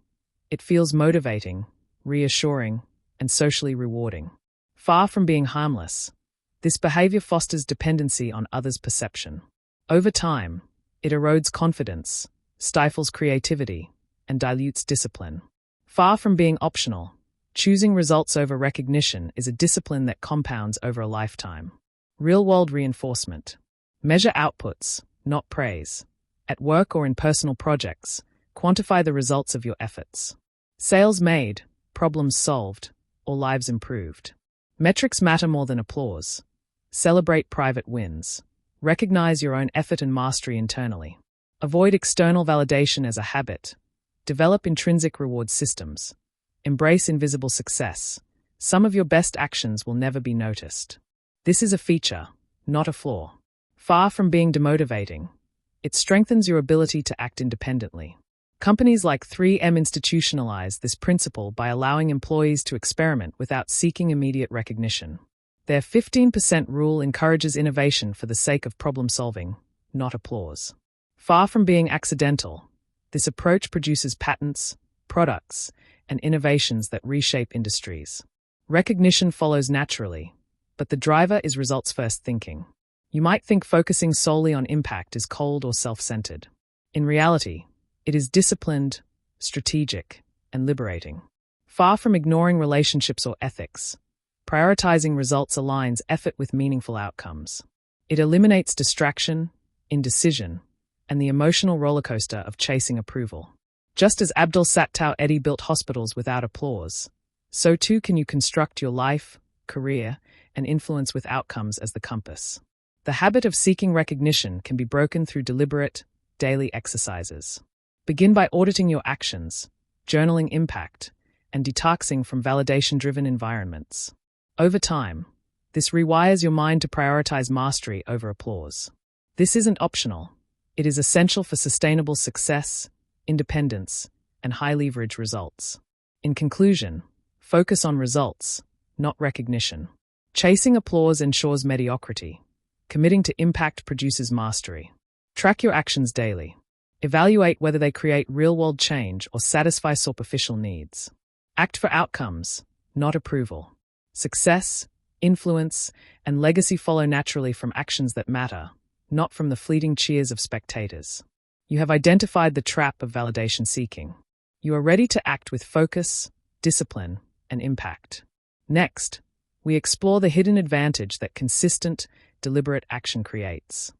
It feels motivating, reassuring, and socially rewarding. Far from being harmless, this behavior fosters dependency on others' perception. Over time, it erodes confidence, stifles creativity, and dilutes discipline. Far from being optional, choosing results over recognition is a discipline that compounds over a lifetime. Real-world reinforcement. Measure outputs, not praise. At work or in personal projects, quantify the results of your efforts. Sales made, problems solved, or lives improved. Metrics matter more than applause. Celebrate private wins. Recognize your own effort and mastery internally. Avoid external validation as a habit. Develop intrinsic reward systems. Embrace invisible success. Some of your best actions will never be noticed. This is a feature, not a flaw. Far from being demotivating, it strengthens your ability to act independently. Companies like 3M institutionalize this principle by allowing employees to experiment without seeking immediate recognition. Their 15% rule encourages innovation for the sake of problem solving, not applause. Far from being accidental, this approach produces patents, products, and innovations that reshape industries. Recognition follows naturally, but the driver is results-first thinking. You might think focusing solely on impact is cold or self-centered. In reality, it is disciplined, strategic, and liberating. Far from ignoring relationships or ethics, prioritizing results aligns effort with meaningful outcomes. It eliminates distraction, indecision, and the emotional rollercoaster of chasing approval. Just as Abdul Sattar Edhi built hospitals without applause, so too can you construct your life, career, and influence with outcomes as the compass. The habit of seeking recognition can be broken through deliberate, daily exercises. Begin by auditing your actions, journaling impact, and detoxing from validation-driven environments. Over time, this rewires your mind to prioritize mastery over applause. This isn't optional. It is essential for sustainable success, independence, and high-leverage results. In conclusion, focus on results, not recognition. Chasing applause ensures mediocrity. Committing to impact produces mastery. Track your actions daily. Evaluate whether they create real-world change or satisfy superficial needs. Act for outcomes, not approval. Success, influence, and legacy follow naturally from actions that matter, not from the fleeting cheers of spectators. You have identified the trap of validation seeking. You are ready to act with focus, discipline, and impact. Next, we explore the hidden advantage that consistent, deliberate action creates.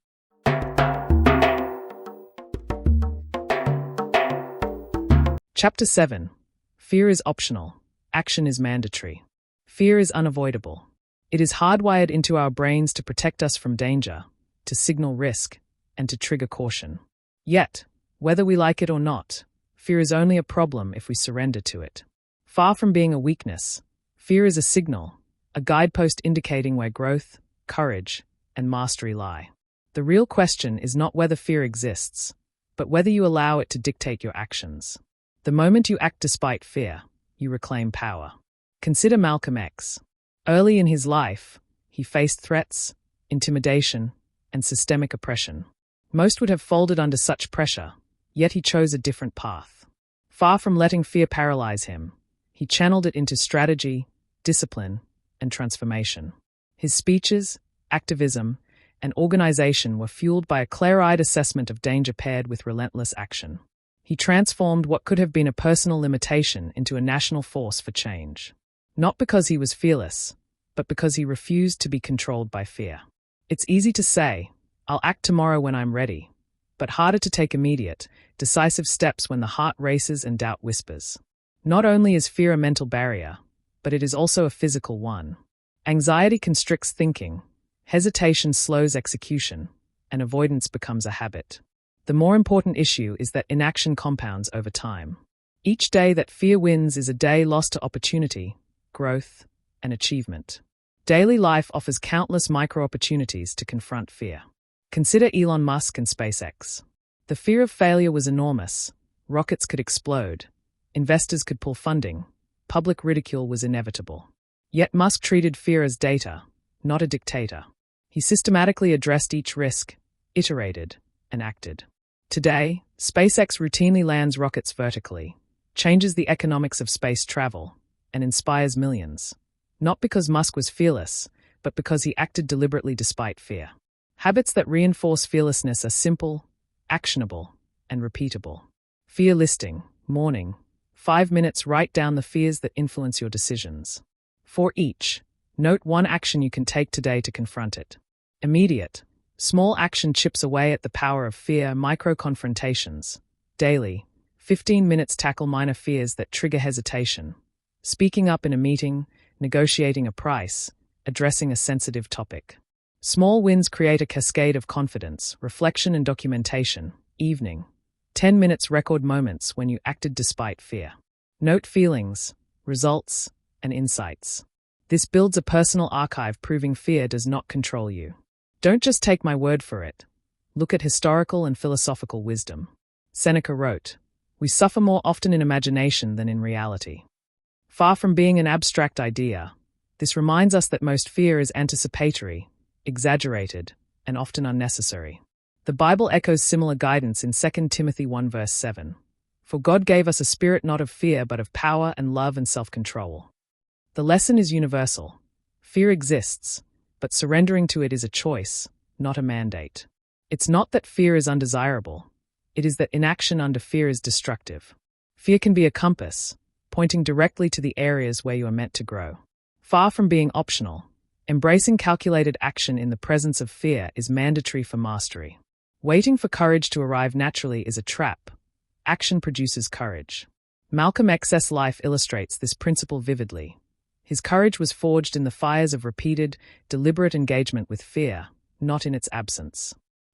Chapter 7. Fear is optional. Action is mandatory. Fear is unavoidable. It is hardwired into our brains to protect us from danger, to signal risk, and to trigger caution. Yet, whether we like it or not, fear is only a problem if we surrender to it. Far from being a weakness, fear is a signal, a guidepost indicating where growth, courage, and mastery lie. The real question is not whether fear exists, but whether you allow it to dictate your actions. The moment you act despite fear, you reclaim power. Consider Malcolm X. Early in his life, he faced threats, intimidation, and systemic oppression. Most would have folded under such pressure, yet he chose a different path. Far from letting fear paralyze him, he channeled it into strategy, discipline, and transformation. His speeches, activism, and organization were fueled by a clear-eyed assessment of danger paired with relentless action. He transformed what could have been a personal limitation into a national force for change. Not because he was fearless, but because he refused to be controlled by fear. It's easy to say, "I'll act tomorrow when I'm ready," but harder to take immediate, decisive steps when the heart races and doubt whispers. Not only is fear a mental barrier, but it is also a physical one. Anxiety constricts thinking, hesitation slows execution, and avoidance becomes a habit. The more important issue is that inaction compounds over time. Each day that fear wins is a day lost to opportunity, growth, and achievement. Daily life offers countless micro-opportunities to confront fear. Consider Elon Musk and SpaceX. The fear of failure was enormous. Rockets could explode. Investors could pull funding. Public ridicule was inevitable. Yet Musk treated fear as data, not a dictator. He systematically addressed each risk, iterated, and acted. Today, SpaceX routinely lands rockets vertically, changes the economics of space travel, and inspires millions. Not because Musk was fearless, but because he acted deliberately despite fear. Habits that reinforce fearlessness are simple, actionable, and repeatable. Fear listing, morning. 5 minutes, write down the fears that influence your decisions. For each, note one action you can take today to confront it. Immediate. Small action chips away at the power of fear. Micro-confrontations. Daily. 15 minutes, tackle minor fears that trigger hesitation. Speaking up in a meeting, negotiating a price, addressing a sensitive topic. Small wins create a cascade of confidence, reflection, and documentation. Evening. 10 minutes, record moments when you acted despite fear. Note feelings, results, and insights. This builds a personal archive proving fear does not control you. Don't just take my word for it. Look at historical and philosophical wisdom. Seneca wrote, "We suffer more often in imagination than in reality." Far from being an abstract idea, this reminds us that most fear is anticipatory, exaggerated, and often unnecessary. The Bible echoes similar guidance in 2 Timothy 1 verse 7. For God gave us a spirit not of fear but of power and love and self-control. The lesson is universal. Fear exists, but surrendering to it is a choice, not a mandate. It's not that fear is undesirable. It is that inaction under fear is destructive. Fear can be a compass, pointing directly to the areas where you are meant to grow. Far from being optional, embracing calculated action in the presence of fear is mandatory for mastery. Waiting for courage to arrive naturally is a trap. Action produces courage. Malcolm X's life illustrates this principle vividly. His courage was forged in the fires of repeated, deliberate engagement with fear, not in its absence.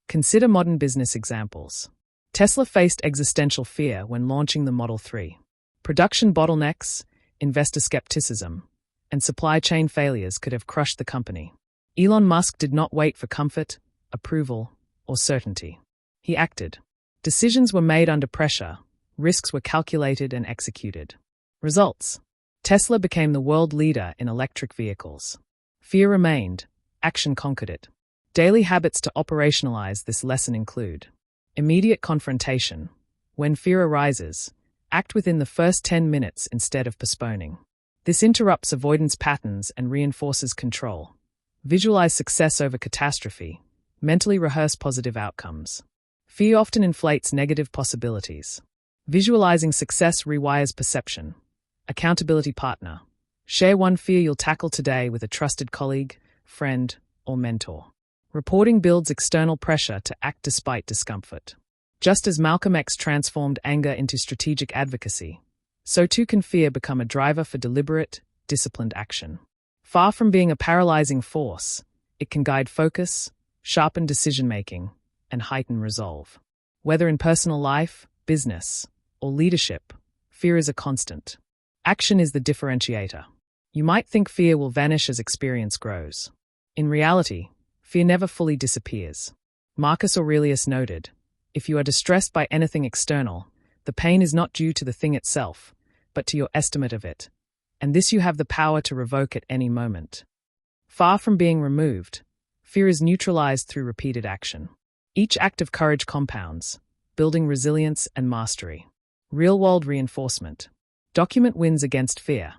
Consider modern business examples. Tesla faced existential fear when launching the Model 3. Production bottlenecks, investor skepticism, and supply chain failures could have crushed the company. Elon Musk did not wait for comfort, approval, or certainty. He acted. Decisions were made under pressure, risks were calculated and executed. Results. Tesla became the world leader in electric vehicles. Fear remained, action conquered it. Daily habits to operationalize this lesson include: immediate confrontation. When fear arises, act within the first 10 minutes instead of postponing. This interrupts avoidance patterns and reinforces control. Visualize success over catastrophe. Mentally rehearse positive outcomes. Fear often inflates negative possibilities. Visualizing success rewires perception. Accountability partner. Share one fear you'll tackle today with a trusted colleague, friend, or mentor. Reporting builds external pressure to act despite discomfort. Just as Malcolm X transformed anger into strategic advocacy, so too can fear become a driver for deliberate, disciplined action. Far from being a paralyzing force, it can guide focus, sharpen decision-making, and heighten resolve. Whether in personal life, business, or leadership, fear is a constant. Action is the differentiator. You might think fear will vanish as experience grows. In reality, fear never fully disappears. Marcus Aurelius noted, "If you are distressed by anything external, the pain is not due to the thing itself, but to your estimate of it, and this you have the power to revoke at any moment." Far from being removed, fear is neutralized through repeated action. Each act of courage compounds, building resilience and mastery. Real-world reinforcement. Document wins against fear.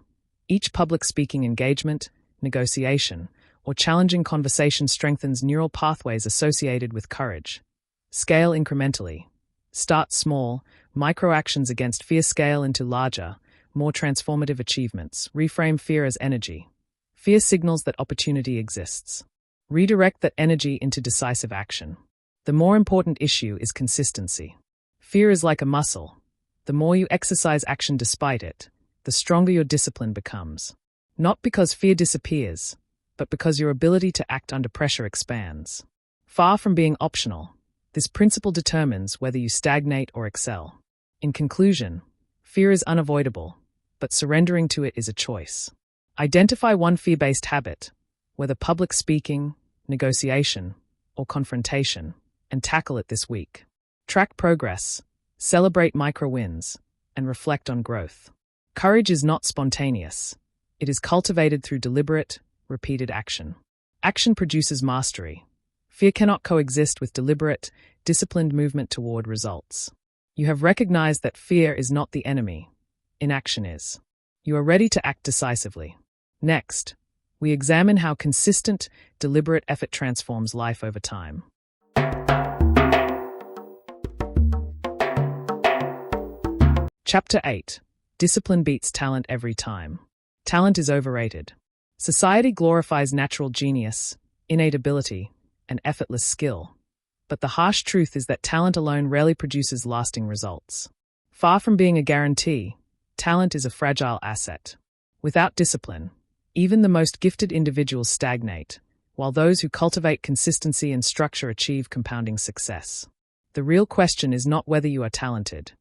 Each public speaking engagement, negotiation, or challenging conversation strengthens neural pathways associated with courage. Scale incrementally. Start small, micro-actions against fear scale into larger, more transformative achievements. Reframe fear as energy. Fear signals that opportunity exists. Redirect that energy into decisive action. The more important issue is consistency. Fear is like a muscle. The more you exercise action despite it, the stronger your discipline becomes. Not because fear disappears, but because your ability to act under pressure expands. Far from being optional, this principle determines whether you stagnate or excel. In conclusion, fear is unavoidable, but surrendering to it is a choice. Identify one fear-based habit, whether public speaking, negotiation, or confrontation, and tackle it this week. Track progress, celebrate micro-wins, and reflect on growth. Courage is not spontaneous. It is cultivated through deliberate, repeated action. Action produces mastery. Fear cannot coexist with deliberate, disciplined movement toward results. You have recognized that fear is not the enemy. Inaction is. You are ready to act decisively. Next, we examine how consistent, deliberate effort transforms life over time. Chapter 8. Discipline beats talent every time. Talent is overrated. Society glorifies natural genius, innate ability, and effortless skill. But the harsh truth is that talent alone rarely produces lasting results. Far from being a guarantee, talent is a fragile asset. Without discipline, even the most gifted individuals stagnate, while those who cultivate consistency and structure achieve compounding success. The real question is not whether you are talented.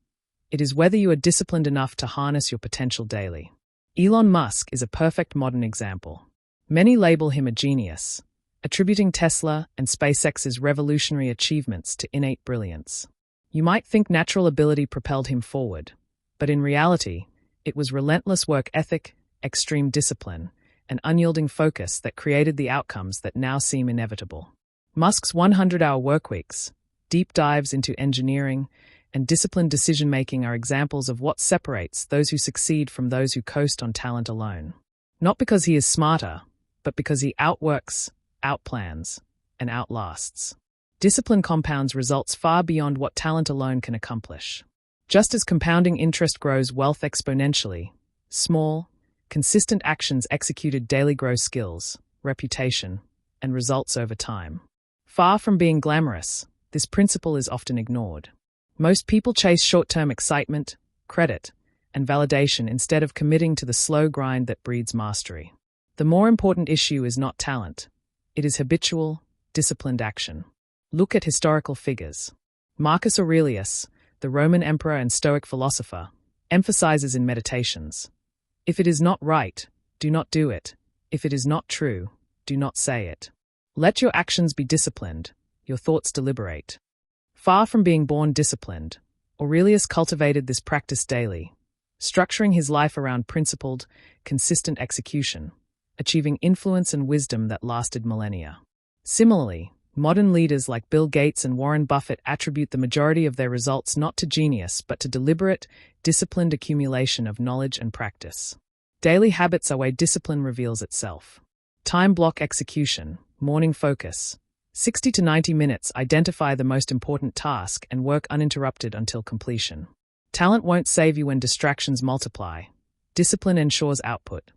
It is whether you are disciplined enough to harness your potential daily. Elon Musk is a perfect modern example. Many label him a genius, attributing Tesla and SpaceX's revolutionary achievements to innate brilliance. You might think natural ability propelled him forward, but in reality, it was relentless work ethic, extreme discipline, and unyielding focus that created the outcomes that now seem inevitable. Musk's 100-hour workweeks, deep dives into engineering, and disciplined decision-making are examples of what separates those who succeed from those who coast on talent alone. Not because he is smarter, but because he outworks, outplans, and outlasts. Discipline compounds results far beyond what talent alone can accomplish. Just as compounding interest grows wealth exponentially, small, consistent actions executed daily grow skills, reputation, and results over time. Far from being glamorous, this principle is often ignored. Most people chase short-term excitement, credit, and validation instead of committing to the slow grind that breeds mastery. The more important issue is not talent. It is habitual, disciplined action. Look at historical figures. Marcus Aurelius, the Roman emperor and Stoic philosopher, emphasizes in Meditations, "If it is not right, do not do it. If it is not true, do not say it." Let your actions be disciplined, your thoughts deliberate. Far from being born disciplined, Aurelius cultivated this practice daily, structuring his life around principled, consistent execution, achieving influence and wisdom that lasted millennia. Similarly, modern leaders like Bill Gates and Warren Buffett attribute the majority of their results not to genius but to deliberate, disciplined accumulation of knowledge and practice. Daily habits are where discipline reveals itself. Time block execution, morning focus. 60 to 90 minutes identify the most important task and work uninterrupted until completion. Talent won't save you when distractions multiply. Discipline ensures output.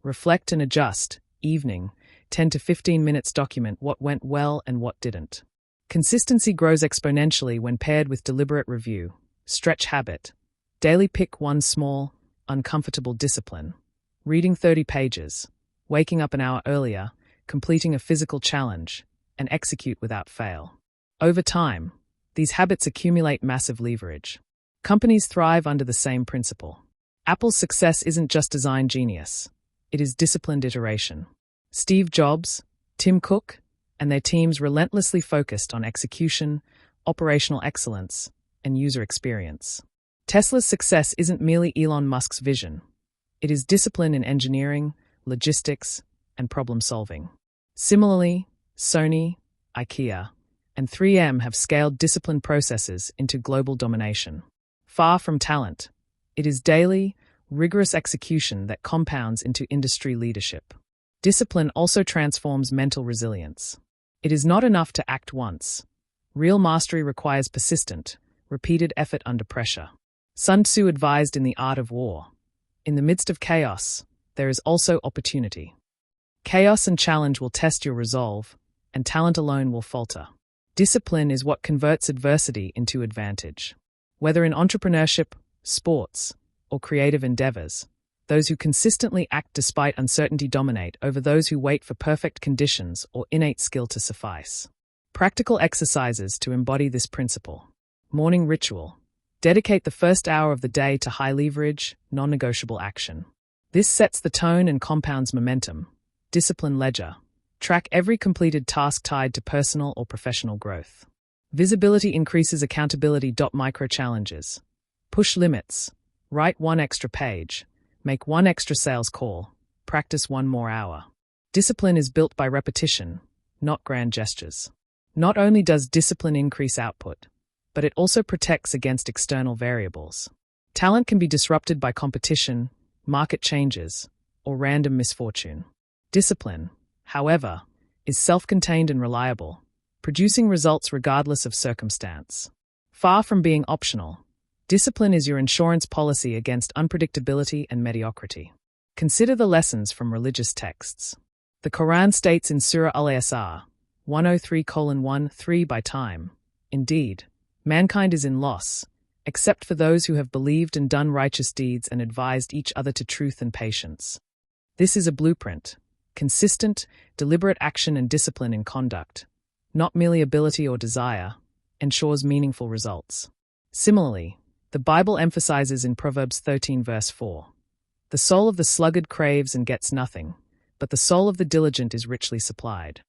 Reflect and adjust, evening, 10 to 15 minutes document what went well and what didn't. Consistency grows exponentially when paired with deliberate review. Stretch habit. Daily pick one small, uncomfortable discipline. Reading 30 pages, waking up an hour earlier, completing a physical challenge, and execute without fail. Over time, these habits accumulate massive leverage. Companies thrive under the same principle. Apple's success isn't just design genius. It is disciplined iteration. Steve Jobs, Tim Cook, and their teams relentlessly focused on execution, operational excellence, and user experience. Tesla's success isn't merely Elon Musk's vision. It is discipline in engineering, logistics, and problem-solving. Similarly, Sony, IKEA, and 3M have scaled disciplined processes into global domination. Far from talent, it is daily, rigorous execution that compounds into industry leadership. Discipline also transforms mental resilience. It is not enough to act once. Real mastery requires persistent, repeated effort under pressure. Sun Tzu advised in The Art of War, "In the midst of chaos, there is also opportunity." Chaos and challenge will test your resolve, and talent alone will falter. Discipline is what converts adversity into advantage. Whether in entrepreneurship, sports, or creative endeavors, those who consistently act despite uncertainty dominate over those who wait for perfect conditions or innate skill to suffice. Practical exercises to embody this principle. Morning ritual. Dedicate the first hour of the day to high-leverage, non-negotiable action. This sets the tone and compounds momentum. Discipline ledger. Track every completed task tied to personal or professional growth. Visibility increases accountability. Micro challenges. Push limits. Write one extra page. Make one extra sales call. Practice one more hour. Discipline is built by repetition, not grand gestures. Not only does discipline increase output, but it also protects against external variables. Talent can be disrupted by competition, market changes, or random misfortune. Discipline, however, is self-contained and reliable, producing results regardless of circumstance. Far from being optional, discipline is your insurance policy against unpredictability and mediocrity. Consider the lessons from religious texts. The Quran states in Surah Al-Asr 103:1-3 by time, indeed, mankind is in loss, except for those who have believed and done righteous deeds and advised each other to truth and patience. This is a blueprint. Consistent, deliberate action and discipline in conduct, not merely ability or desire, ensures meaningful results. Similarly, the Bible emphasizes in Proverbs 13 verse 4, "The soul of the sluggard craves and gets nothing, but the soul of the diligent is richly supplied."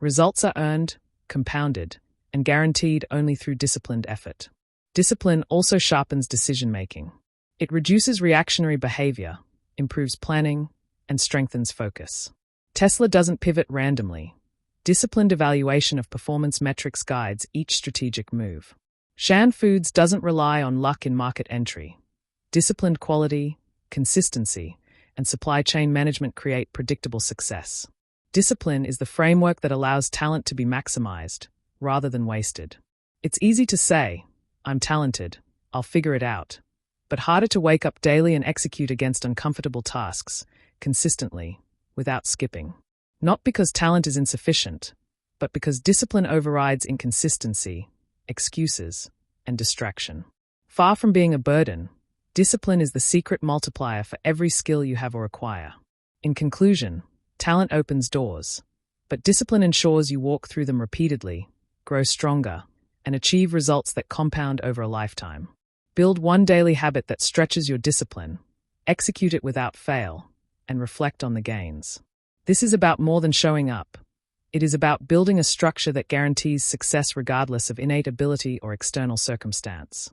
Results are earned, compounded, and guaranteed only through disciplined effort. Discipline also sharpens decision-making. It reduces reactionary behavior, improves planning, and strengthens focus. Tesla doesn't pivot randomly. Disciplined evaluation of performance metrics guides each strategic move. Shan Foods doesn't rely on luck in market entry. Disciplined quality, consistency, and supply chain management create predictable success. Discipline is the framework that allows talent to be maximized, rather than wasted. It's easy to say, "I'm talented, I'll figure it out," but harder to wake up daily and execute against uncomfortable tasks, consistently, without skipping. Not because talent is insufficient, but because discipline overrides inconsistency, excuses, and distraction. Far from being a burden, discipline is the secret multiplier for every skill you have or acquire. In conclusion, talent opens doors, but discipline ensures you walk through them repeatedly, grow stronger, and achieve results that compound over a lifetime. Build one daily habit that stretches your discipline, execute it without fail, and reflect on the gains. This is about more than showing up. It is about building a structure that guarantees success regardless of innate ability or external circumstance.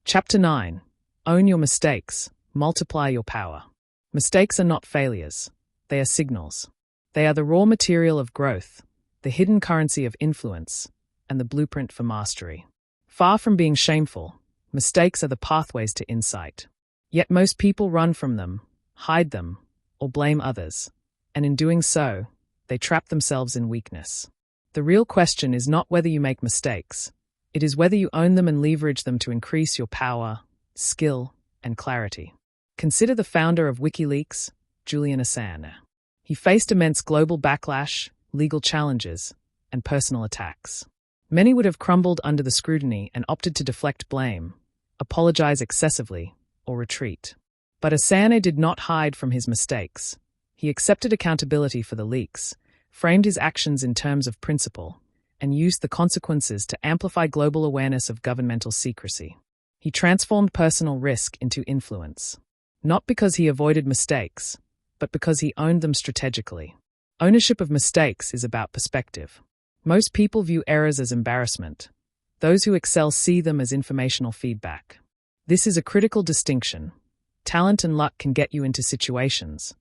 Chapter 9. Own your mistakes, multiply your power. Mistakes are not failures. They are signals. They are the raw material of growth, the hidden currency of influence, and the blueprint for mastery. Far from being shameful, mistakes are the pathways to insight. Yet most people run from them, hide them, or blame others, and in doing so, they trap themselves in weakness. The real question is not whether you make mistakes. It is whether you own them and leverage them to increase your power, skill, and clarity. Consider the founder of WikiLeaks, Julian Assange. He faced immense global backlash, legal challenges, and personal attacks. Many would have crumbled under the scrutiny and opted to deflect blame, apologize excessively, or retreat. But Assange did not hide from his mistakes. He accepted accountability for the leaks, framed his actions in terms of principle, and used the consequences to amplify global awareness of governmental secrecy. He transformed personal risk into influence. Not because he avoided mistakes, but because he owned them strategically. Ownership of mistakes is about perspective. Most people view errors as embarrassment. Those who excel see them as informational feedback. This is a critical distinction. Talent and luck can get you into situations,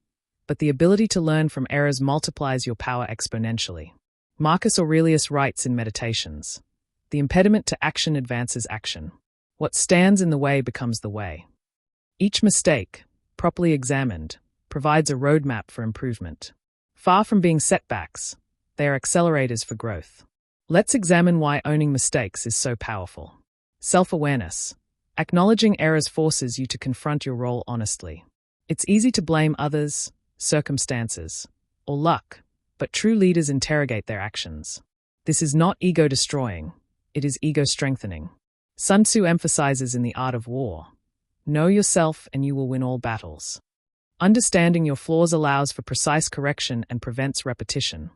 but the ability to learn from errors multiplies your power exponentially. Marcus Aurelius writes in Meditations, "The impediment to action advances action. What stands in the way becomes the way." Each mistake, properly examined, provides a roadmap for improvement. Far from being setbacks, they are accelerators for growth. Let's examine why owning mistakes is so powerful. Self-awareness. Acknowledging errors forces you to confront your role honestly. It's easy to blame others, circumstances, or luck, but true leaders interrogate their actions. This is not ego-destroying, it is ego-strengthening. Sun Tzu emphasizes in The Art of War, know yourself and you will win all battles. Understanding your flaws allows for precise correction and prevents repetition.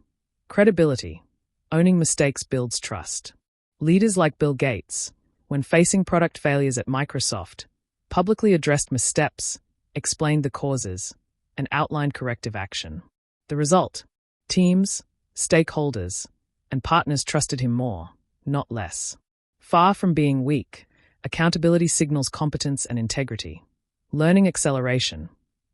Credibility. Owning mistakes builds trust. Leaders like Bill Gates, when facing product failures at Microsoft, publicly addressed missteps, explained the causes, and outlined corrective action. The result? Teams, stakeholders, and partners trusted him more, not less. Far from being weak, accountability signals competence and integrity. Learning acceleration.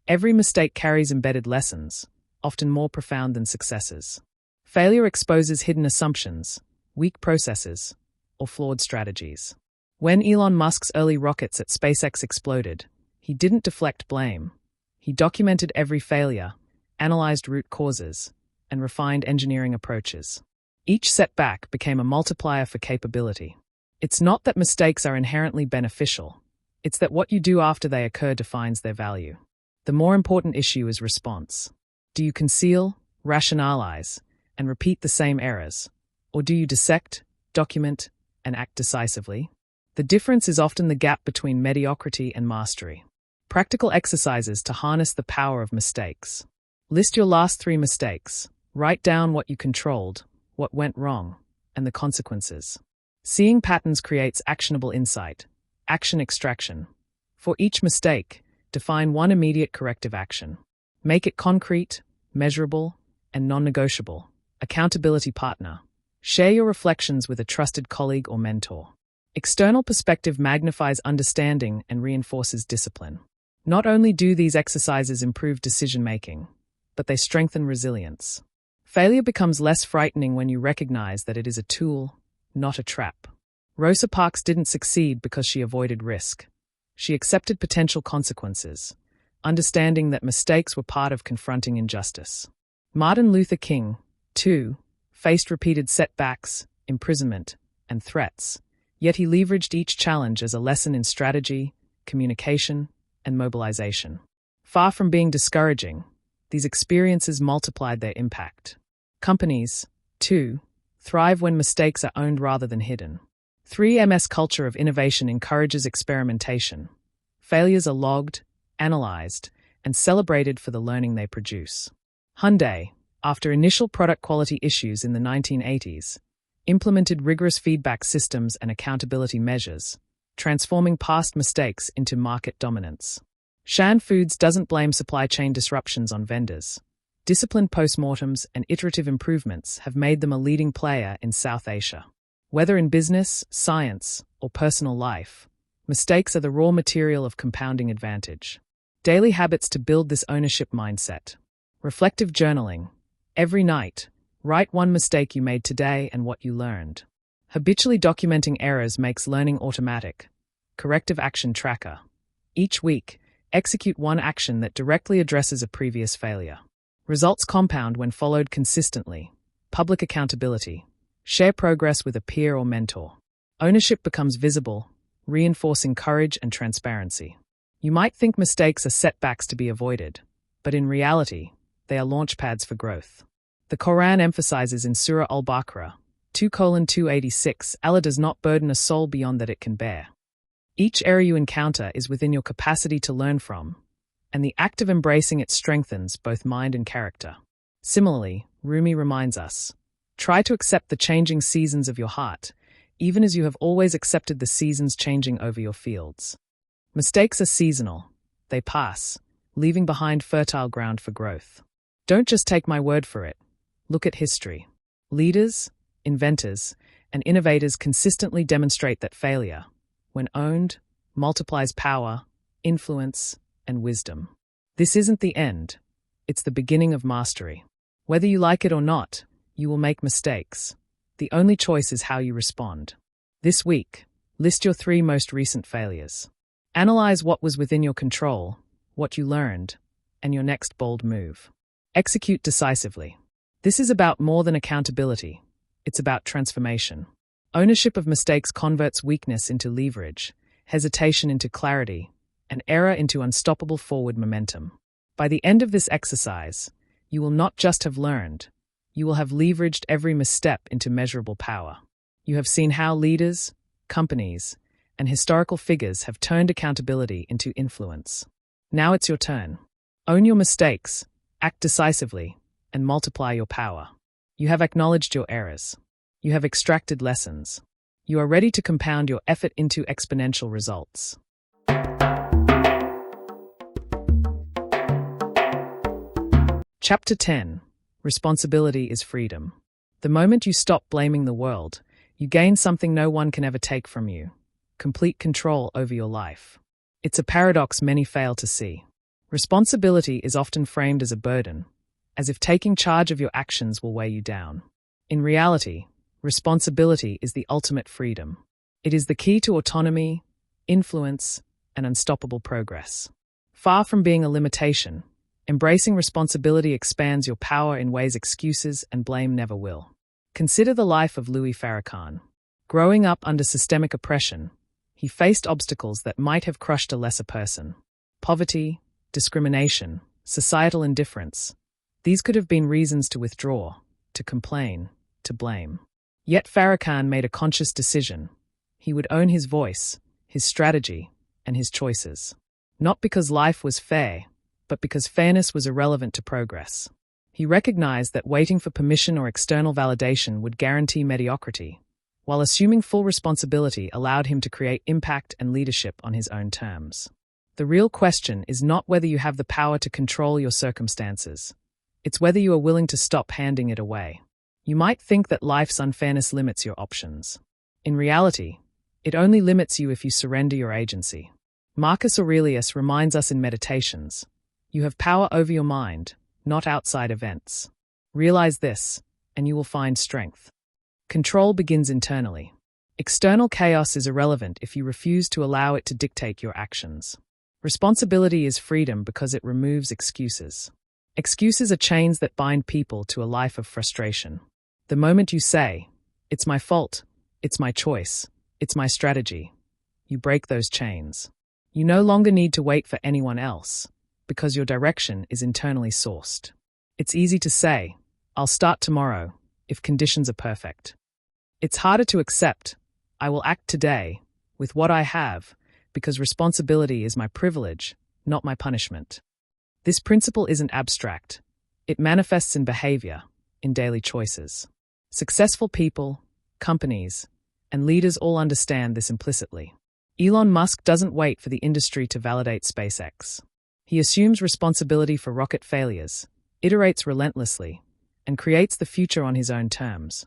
Every mistake carries embedded lessons, often more profound than successes. Failure exposes hidden assumptions, weak processes, or flawed strategies. When Elon Musk's early rockets at SpaceX exploded, he didn't deflect blame. He documented every failure, analyzed root causes, and refined engineering approaches. Each setback became a multiplier for capability. It's not that mistakes are inherently beneficial, it's that what you do after they occur defines their value. The more important issue is response. Do you conceal, rationalize, and repeat the same errors? Or do you dissect, document, and act decisively? The difference is often the gap between mediocrity and mastery. Practical exercises to harness the power of mistakes. List your last 3 mistakes. Write down what you controlled, what went wrong, and the consequences. Seeing patterns creates actionable insight. Action extraction. For each mistake, define one immediate corrective action. Make it concrete, measurable, and non-negotiable. Accountability partner. Share your reflections with a trusted colleague or mentor. External perspective magnifies understanding and reinforces discipline. Not only do these exercises improve decision-making, but they strengthen resilience. Failure becomes less frightening when you recognize that it is a tool, not a trap. Rosa Parks didn't succeed because she avoided risk. She accepted potential consequences, understanding that mistakes were part of confronting injustice. Martin Luther King, too, faced repeated setbacks, imprisonment, and threats, yet he leveraged each challenge as a lesson in strategy, communication, and mobilization. Far from being discouraging, these experiences multiplied their impact. Companies, too, thrive when mistakes are owned rather than hidden. 3M's culture of innovation encourages experimentation. Failures are logged, analyzed, and celebrated for the learning they produce. Hyundai, after initial product quality issues in the 1980s, implemented rigorous feedback systems and accountability measures, transforming past mistakes into market dominance. Shan Foods doesn't blame supply chain disruptions on vendors. Disciplined postmortems and iterative improvements have made them a leading player in South Asia. Whether in business, science, or personal life, mistakes are the raw material of compounding advantage. Daily habits to build this ownership mindset. Reflective journaling. Every night, write one mistake you made today and what you learned. Habitually documenting errors makes learning automatic. Corrective action tracker. Each week, execute one action that directly addresses a previous failure. Results compound when followed consistently. Public accountability. Share progress with a peer or mentor. Ownership becomes visible, reinforcing courage and transparency. You might think mistakes are setbacks to be avoided, but in reality, they are launchpads for growth. The Quran emphasizes in Surah Al-Baqarah, 2:286, Allah does not burden a soul beyond that it can bear. Each error you encounter is within your capacity to learn from, and the act of embracing it strengthens both mind and character. Similarly, Rumi reminds us, try to accept the changing seasons of your heart, even as you have always accepted the seasons changing over your fields. Mistakes are seasonal. They pass, leaving behind fertile ground for growth. Don't just take my word for it. Look at history. Leaders, inventors, and innovators consistently demonstrate that failure, when owned, multiplies power, influence, and wisdom. This isn't the end. It's the beginning of mastery. Whether you like it or not, you will make mistakes. The only choice is how you respond. This week, list your 3 most recent failures. Analyze what was within your control, what you learned, and your next bold move. Execute decisively. This is about more than accountability. It's about transformation. Ownership of mistakes converts weakness into leverage, hesitation into clarity, and error into unstoppable forward momentum. By the end of this exercise, you will not just have learned, you will have leveraged every misstep into measurable power. You have seen how leaders, companies, and historical figures have turned accountability into influence. Now it's your turn. Own your mistakes, act decisively, and multiply your power. You have acknowledged your errors. You have extracted lessons. You are ready to compound your effort into exponential results. Chapter 10. Responsibility is freedom. The moment you stop blaming the world, you gain something no one can ever take from you: complete control over your life. It's a paradox many fail to see. Responsibility is often framed as a burden, as if taking charge of your actions will weigh you down. In reality, responsibility is the ultimate freedom. It is the key to autonomy, influence, and unstoppable progress. Far from being a limitation, embracing responsibility expands your power in ways excuses and blame never will. Consider the life of Louis Farrakhan. Growing up under systemic oppression, he faced obstacles that might have crushed a lesser person. Poverty, discrimination, societal indifference. These could have been reasons to withdraw, to complain, to blame. Yet Farrakhan made a conscious decision. He would own his voice, his strategy, and his choices. Not because life was fair, but because fairness was irrelevant to progress. He recognized that waiting for permission or external validation would guarantee mediocrity, while assuming full responsibility allowed him to create impact and leadership on his own terms. The real question is not whether you have the power to control your circumstances. It's whether you are willing to stop handing it away. You might think that life's unfairness limits your options. In reality, it only limits you if you surrender your agency. Marcus Aurelius reminds us in Meditations, you have power over your mind, not outside events. Realize this, and you will find strength. Control begins internally. External chaos is irrelevant if you refuse to allow it to dictate your actions. Responsibility is freedom because it removes excuses. Excuses are chains that bind people to a life of frustration. The moment you say, "It's my fault, it's my choice, it's my strategy," you break those chains. You no longer need to wait for anyone else, because your direction is internally sourced. It's easy to say, "I'll start tomorrow," if conditions are perfect. It's harder to accept, "I will act today, with what I have, because responsibility is my privilege, not my punishment." This principle isn't abstract. It manifests in behavior, in daily choices. Successful people, companies, and leaders all understand this implicitly. Elon Musk doesn't wait for the industry to validate SpaceX. He assumes responsibility for rocket failures, iterates relentlessly, and creates the future on his own terms.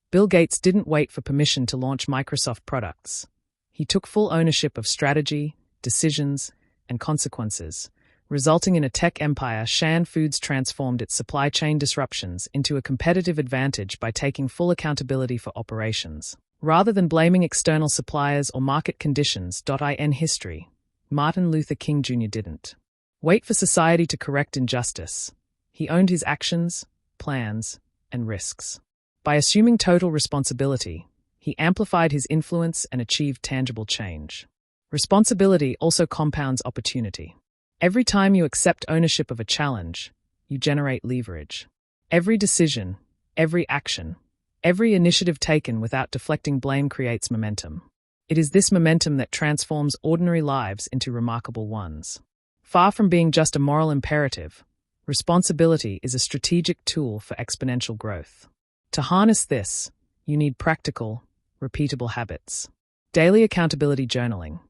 Bill Gates didn't wait for permission to launch Microsoft products. He took full ownership of strategy, decisions, and consequences, resulting in a tech empire. Shan Foods transformed its supply chain disruptions into a competitive advantage by taking full accountability for operations. Rather than blaming external suppliers or market conditions. In history, Martin Luther King Jr. didn't wait for society to correct injustice. He owned his actions, plans, and risks. By assuming total responsibility, he amplified his influence and achieved tangible change. Responsibility also compounds opportunity. Every time you accept ownership of a challenge, you generate leverage. Every decision, every action, every initiative taken without deflecting blame creates momentum. It is this momentum that transforms ordinary lives into remarkable ones. Far from being just a moral imperative, responsibility is a strategic tool for exponential growth. To harness this, you need practical, repeatable habits. Daily accountability journaling.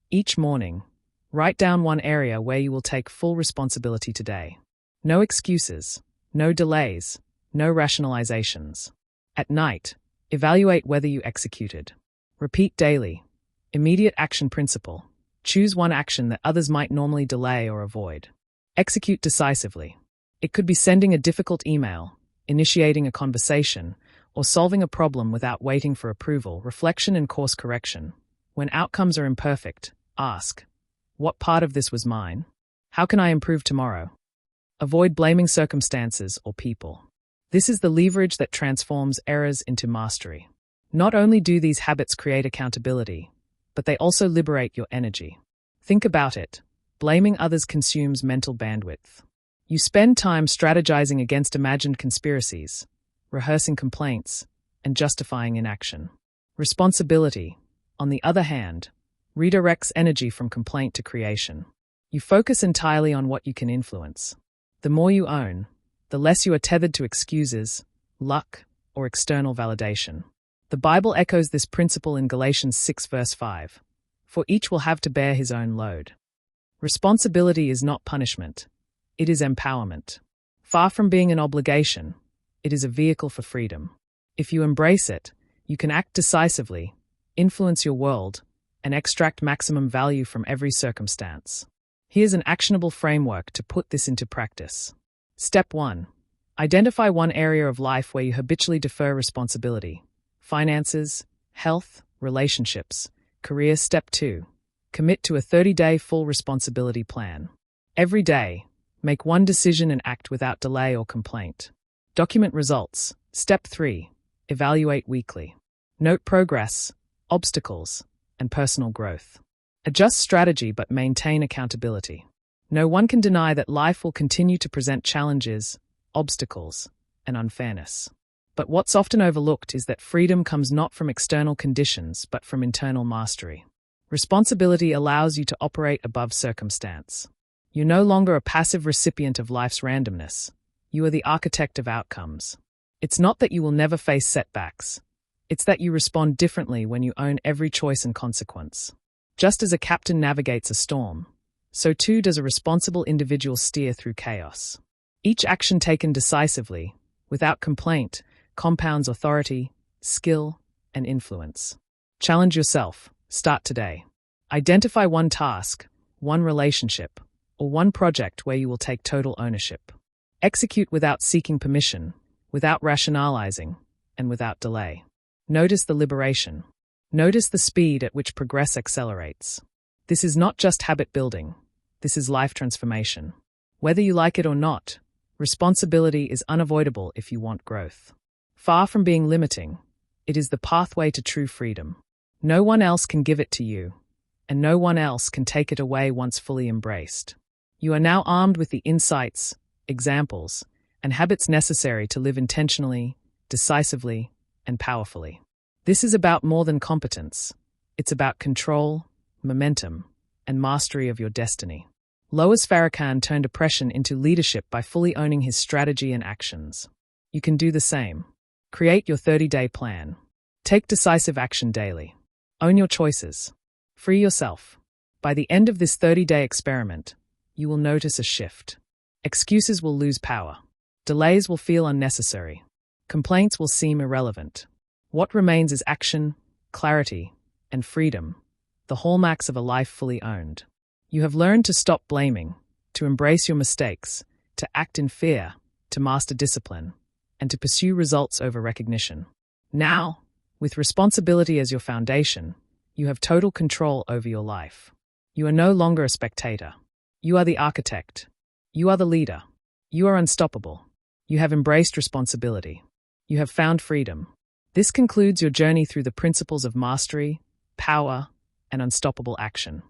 Each morning, write down one area where you will take full responsibility today. No excuses, no delays, no rationalizations. At night, evaluate whether you executed. Repeat daily. Immediate action principle. Choose one action that others might normally delay or avoid. Execute decisively. It could be sending a difficult email, initiating a conversation, or solving a problem without waiting for approval. Reflection and course correction. When outcomes are imperfect, ask, what part of this was mine? How can I improve tomorrow? Avoid blaming circumstances or people. This is the leverage that transforms errors into mastery. Not only do these habits create accountability, but they also liberate your energy. Think about it. Blaming others consumes mental bandwidth. You spend time strategizing against imagined conspiracies, rehearsing complaints, and justifying inaction. Responsibility, on the other hand, redirects energy from complaint to creation. You focus entirely on what you can influence. The more you own, the less you are tethered to excuses, luck, or external validation. The Bible echoes this principle in Galatians 6 verse 5. For each will have to bear his own load. Responsibility is not punishment. It is empowerment. Far from being an obligation, it is a vehicle for freedom. If you embrace it, you can act decisively, influence your world, and extract maximum value from every circumstance. Here's an actionable framework to put this into practice. Step 1. Identify one area of life where you habitually defer responsibility. Finances, health, relationships, career. Step 2. Commit to a 30-day full responsibility plan. Every day, make one decision and act without delay or complaint. Document results. Step 3. Evaluate weekly. Note progress, obstacles, and personal growth. Adjust strategy but maintain accountability. No one can deny that life will continue to present challenges, obstacles, and unfairness. But what's often overlooked is that freedom comes not from external conditions but from internal mastery. Responsibility allows you to operate above circumstance. You're no longer a passive recipient of life's randomness. You are the architect of outcomes. It's not that you will never face setbacks. It's that you respond differently when you own every choice and consequence. Just as a captain navigates a storm, so too does a responsible individual steer through chaos. Each action taken decisively, without complaint, compounds authority, skill, and influence. Challenge yourself. Start today. Identify one task, one relationship, or one project where you will take total ownership. Execute without seeking permission, without rationalizing, and without delay. Notice the liberation. Notice the speed at which progress accelerates. This is not just habit building. This is life transformation. Whether you like it or not, responsibility is unavoidable if you want growth. Far from being limiting, it is the pathway to true freedom. No one else can give it to you, and no one else can take it away once fully embraced. You are now armed with the insights, examples, and habits necessary to live intentionally, decisively, and powerfully. This is about more than competence. It's about control, momentum, and mastery of your destiny. Lois Farrakhan turned oppression into leadership by fully owning his strategy and actions. You can do the same. Create your 30-day plan. Take decisive action daily. Own your choices. Free yourself. By the end of this 30-day experiment, you will notice a shift. Excuses will lose power. Delays will feel unnecessary. Complaints will seem irrelevant. What remains is action, clarity, and freedom, the hallmarks of a life fully owned. You have learned to stop blaming, to embrace your mistakes, to act in fear, to master discipline, and to pursue results over recognition. Now, with responsibility as your foundation, you have total control over your life. You are no longer a spectator. You are the architect. You are the leader. You are unstoppable. You have embraced responsibility. You have found freedom. This concludes your journey through the principles of mastery, power, and unstoppable action.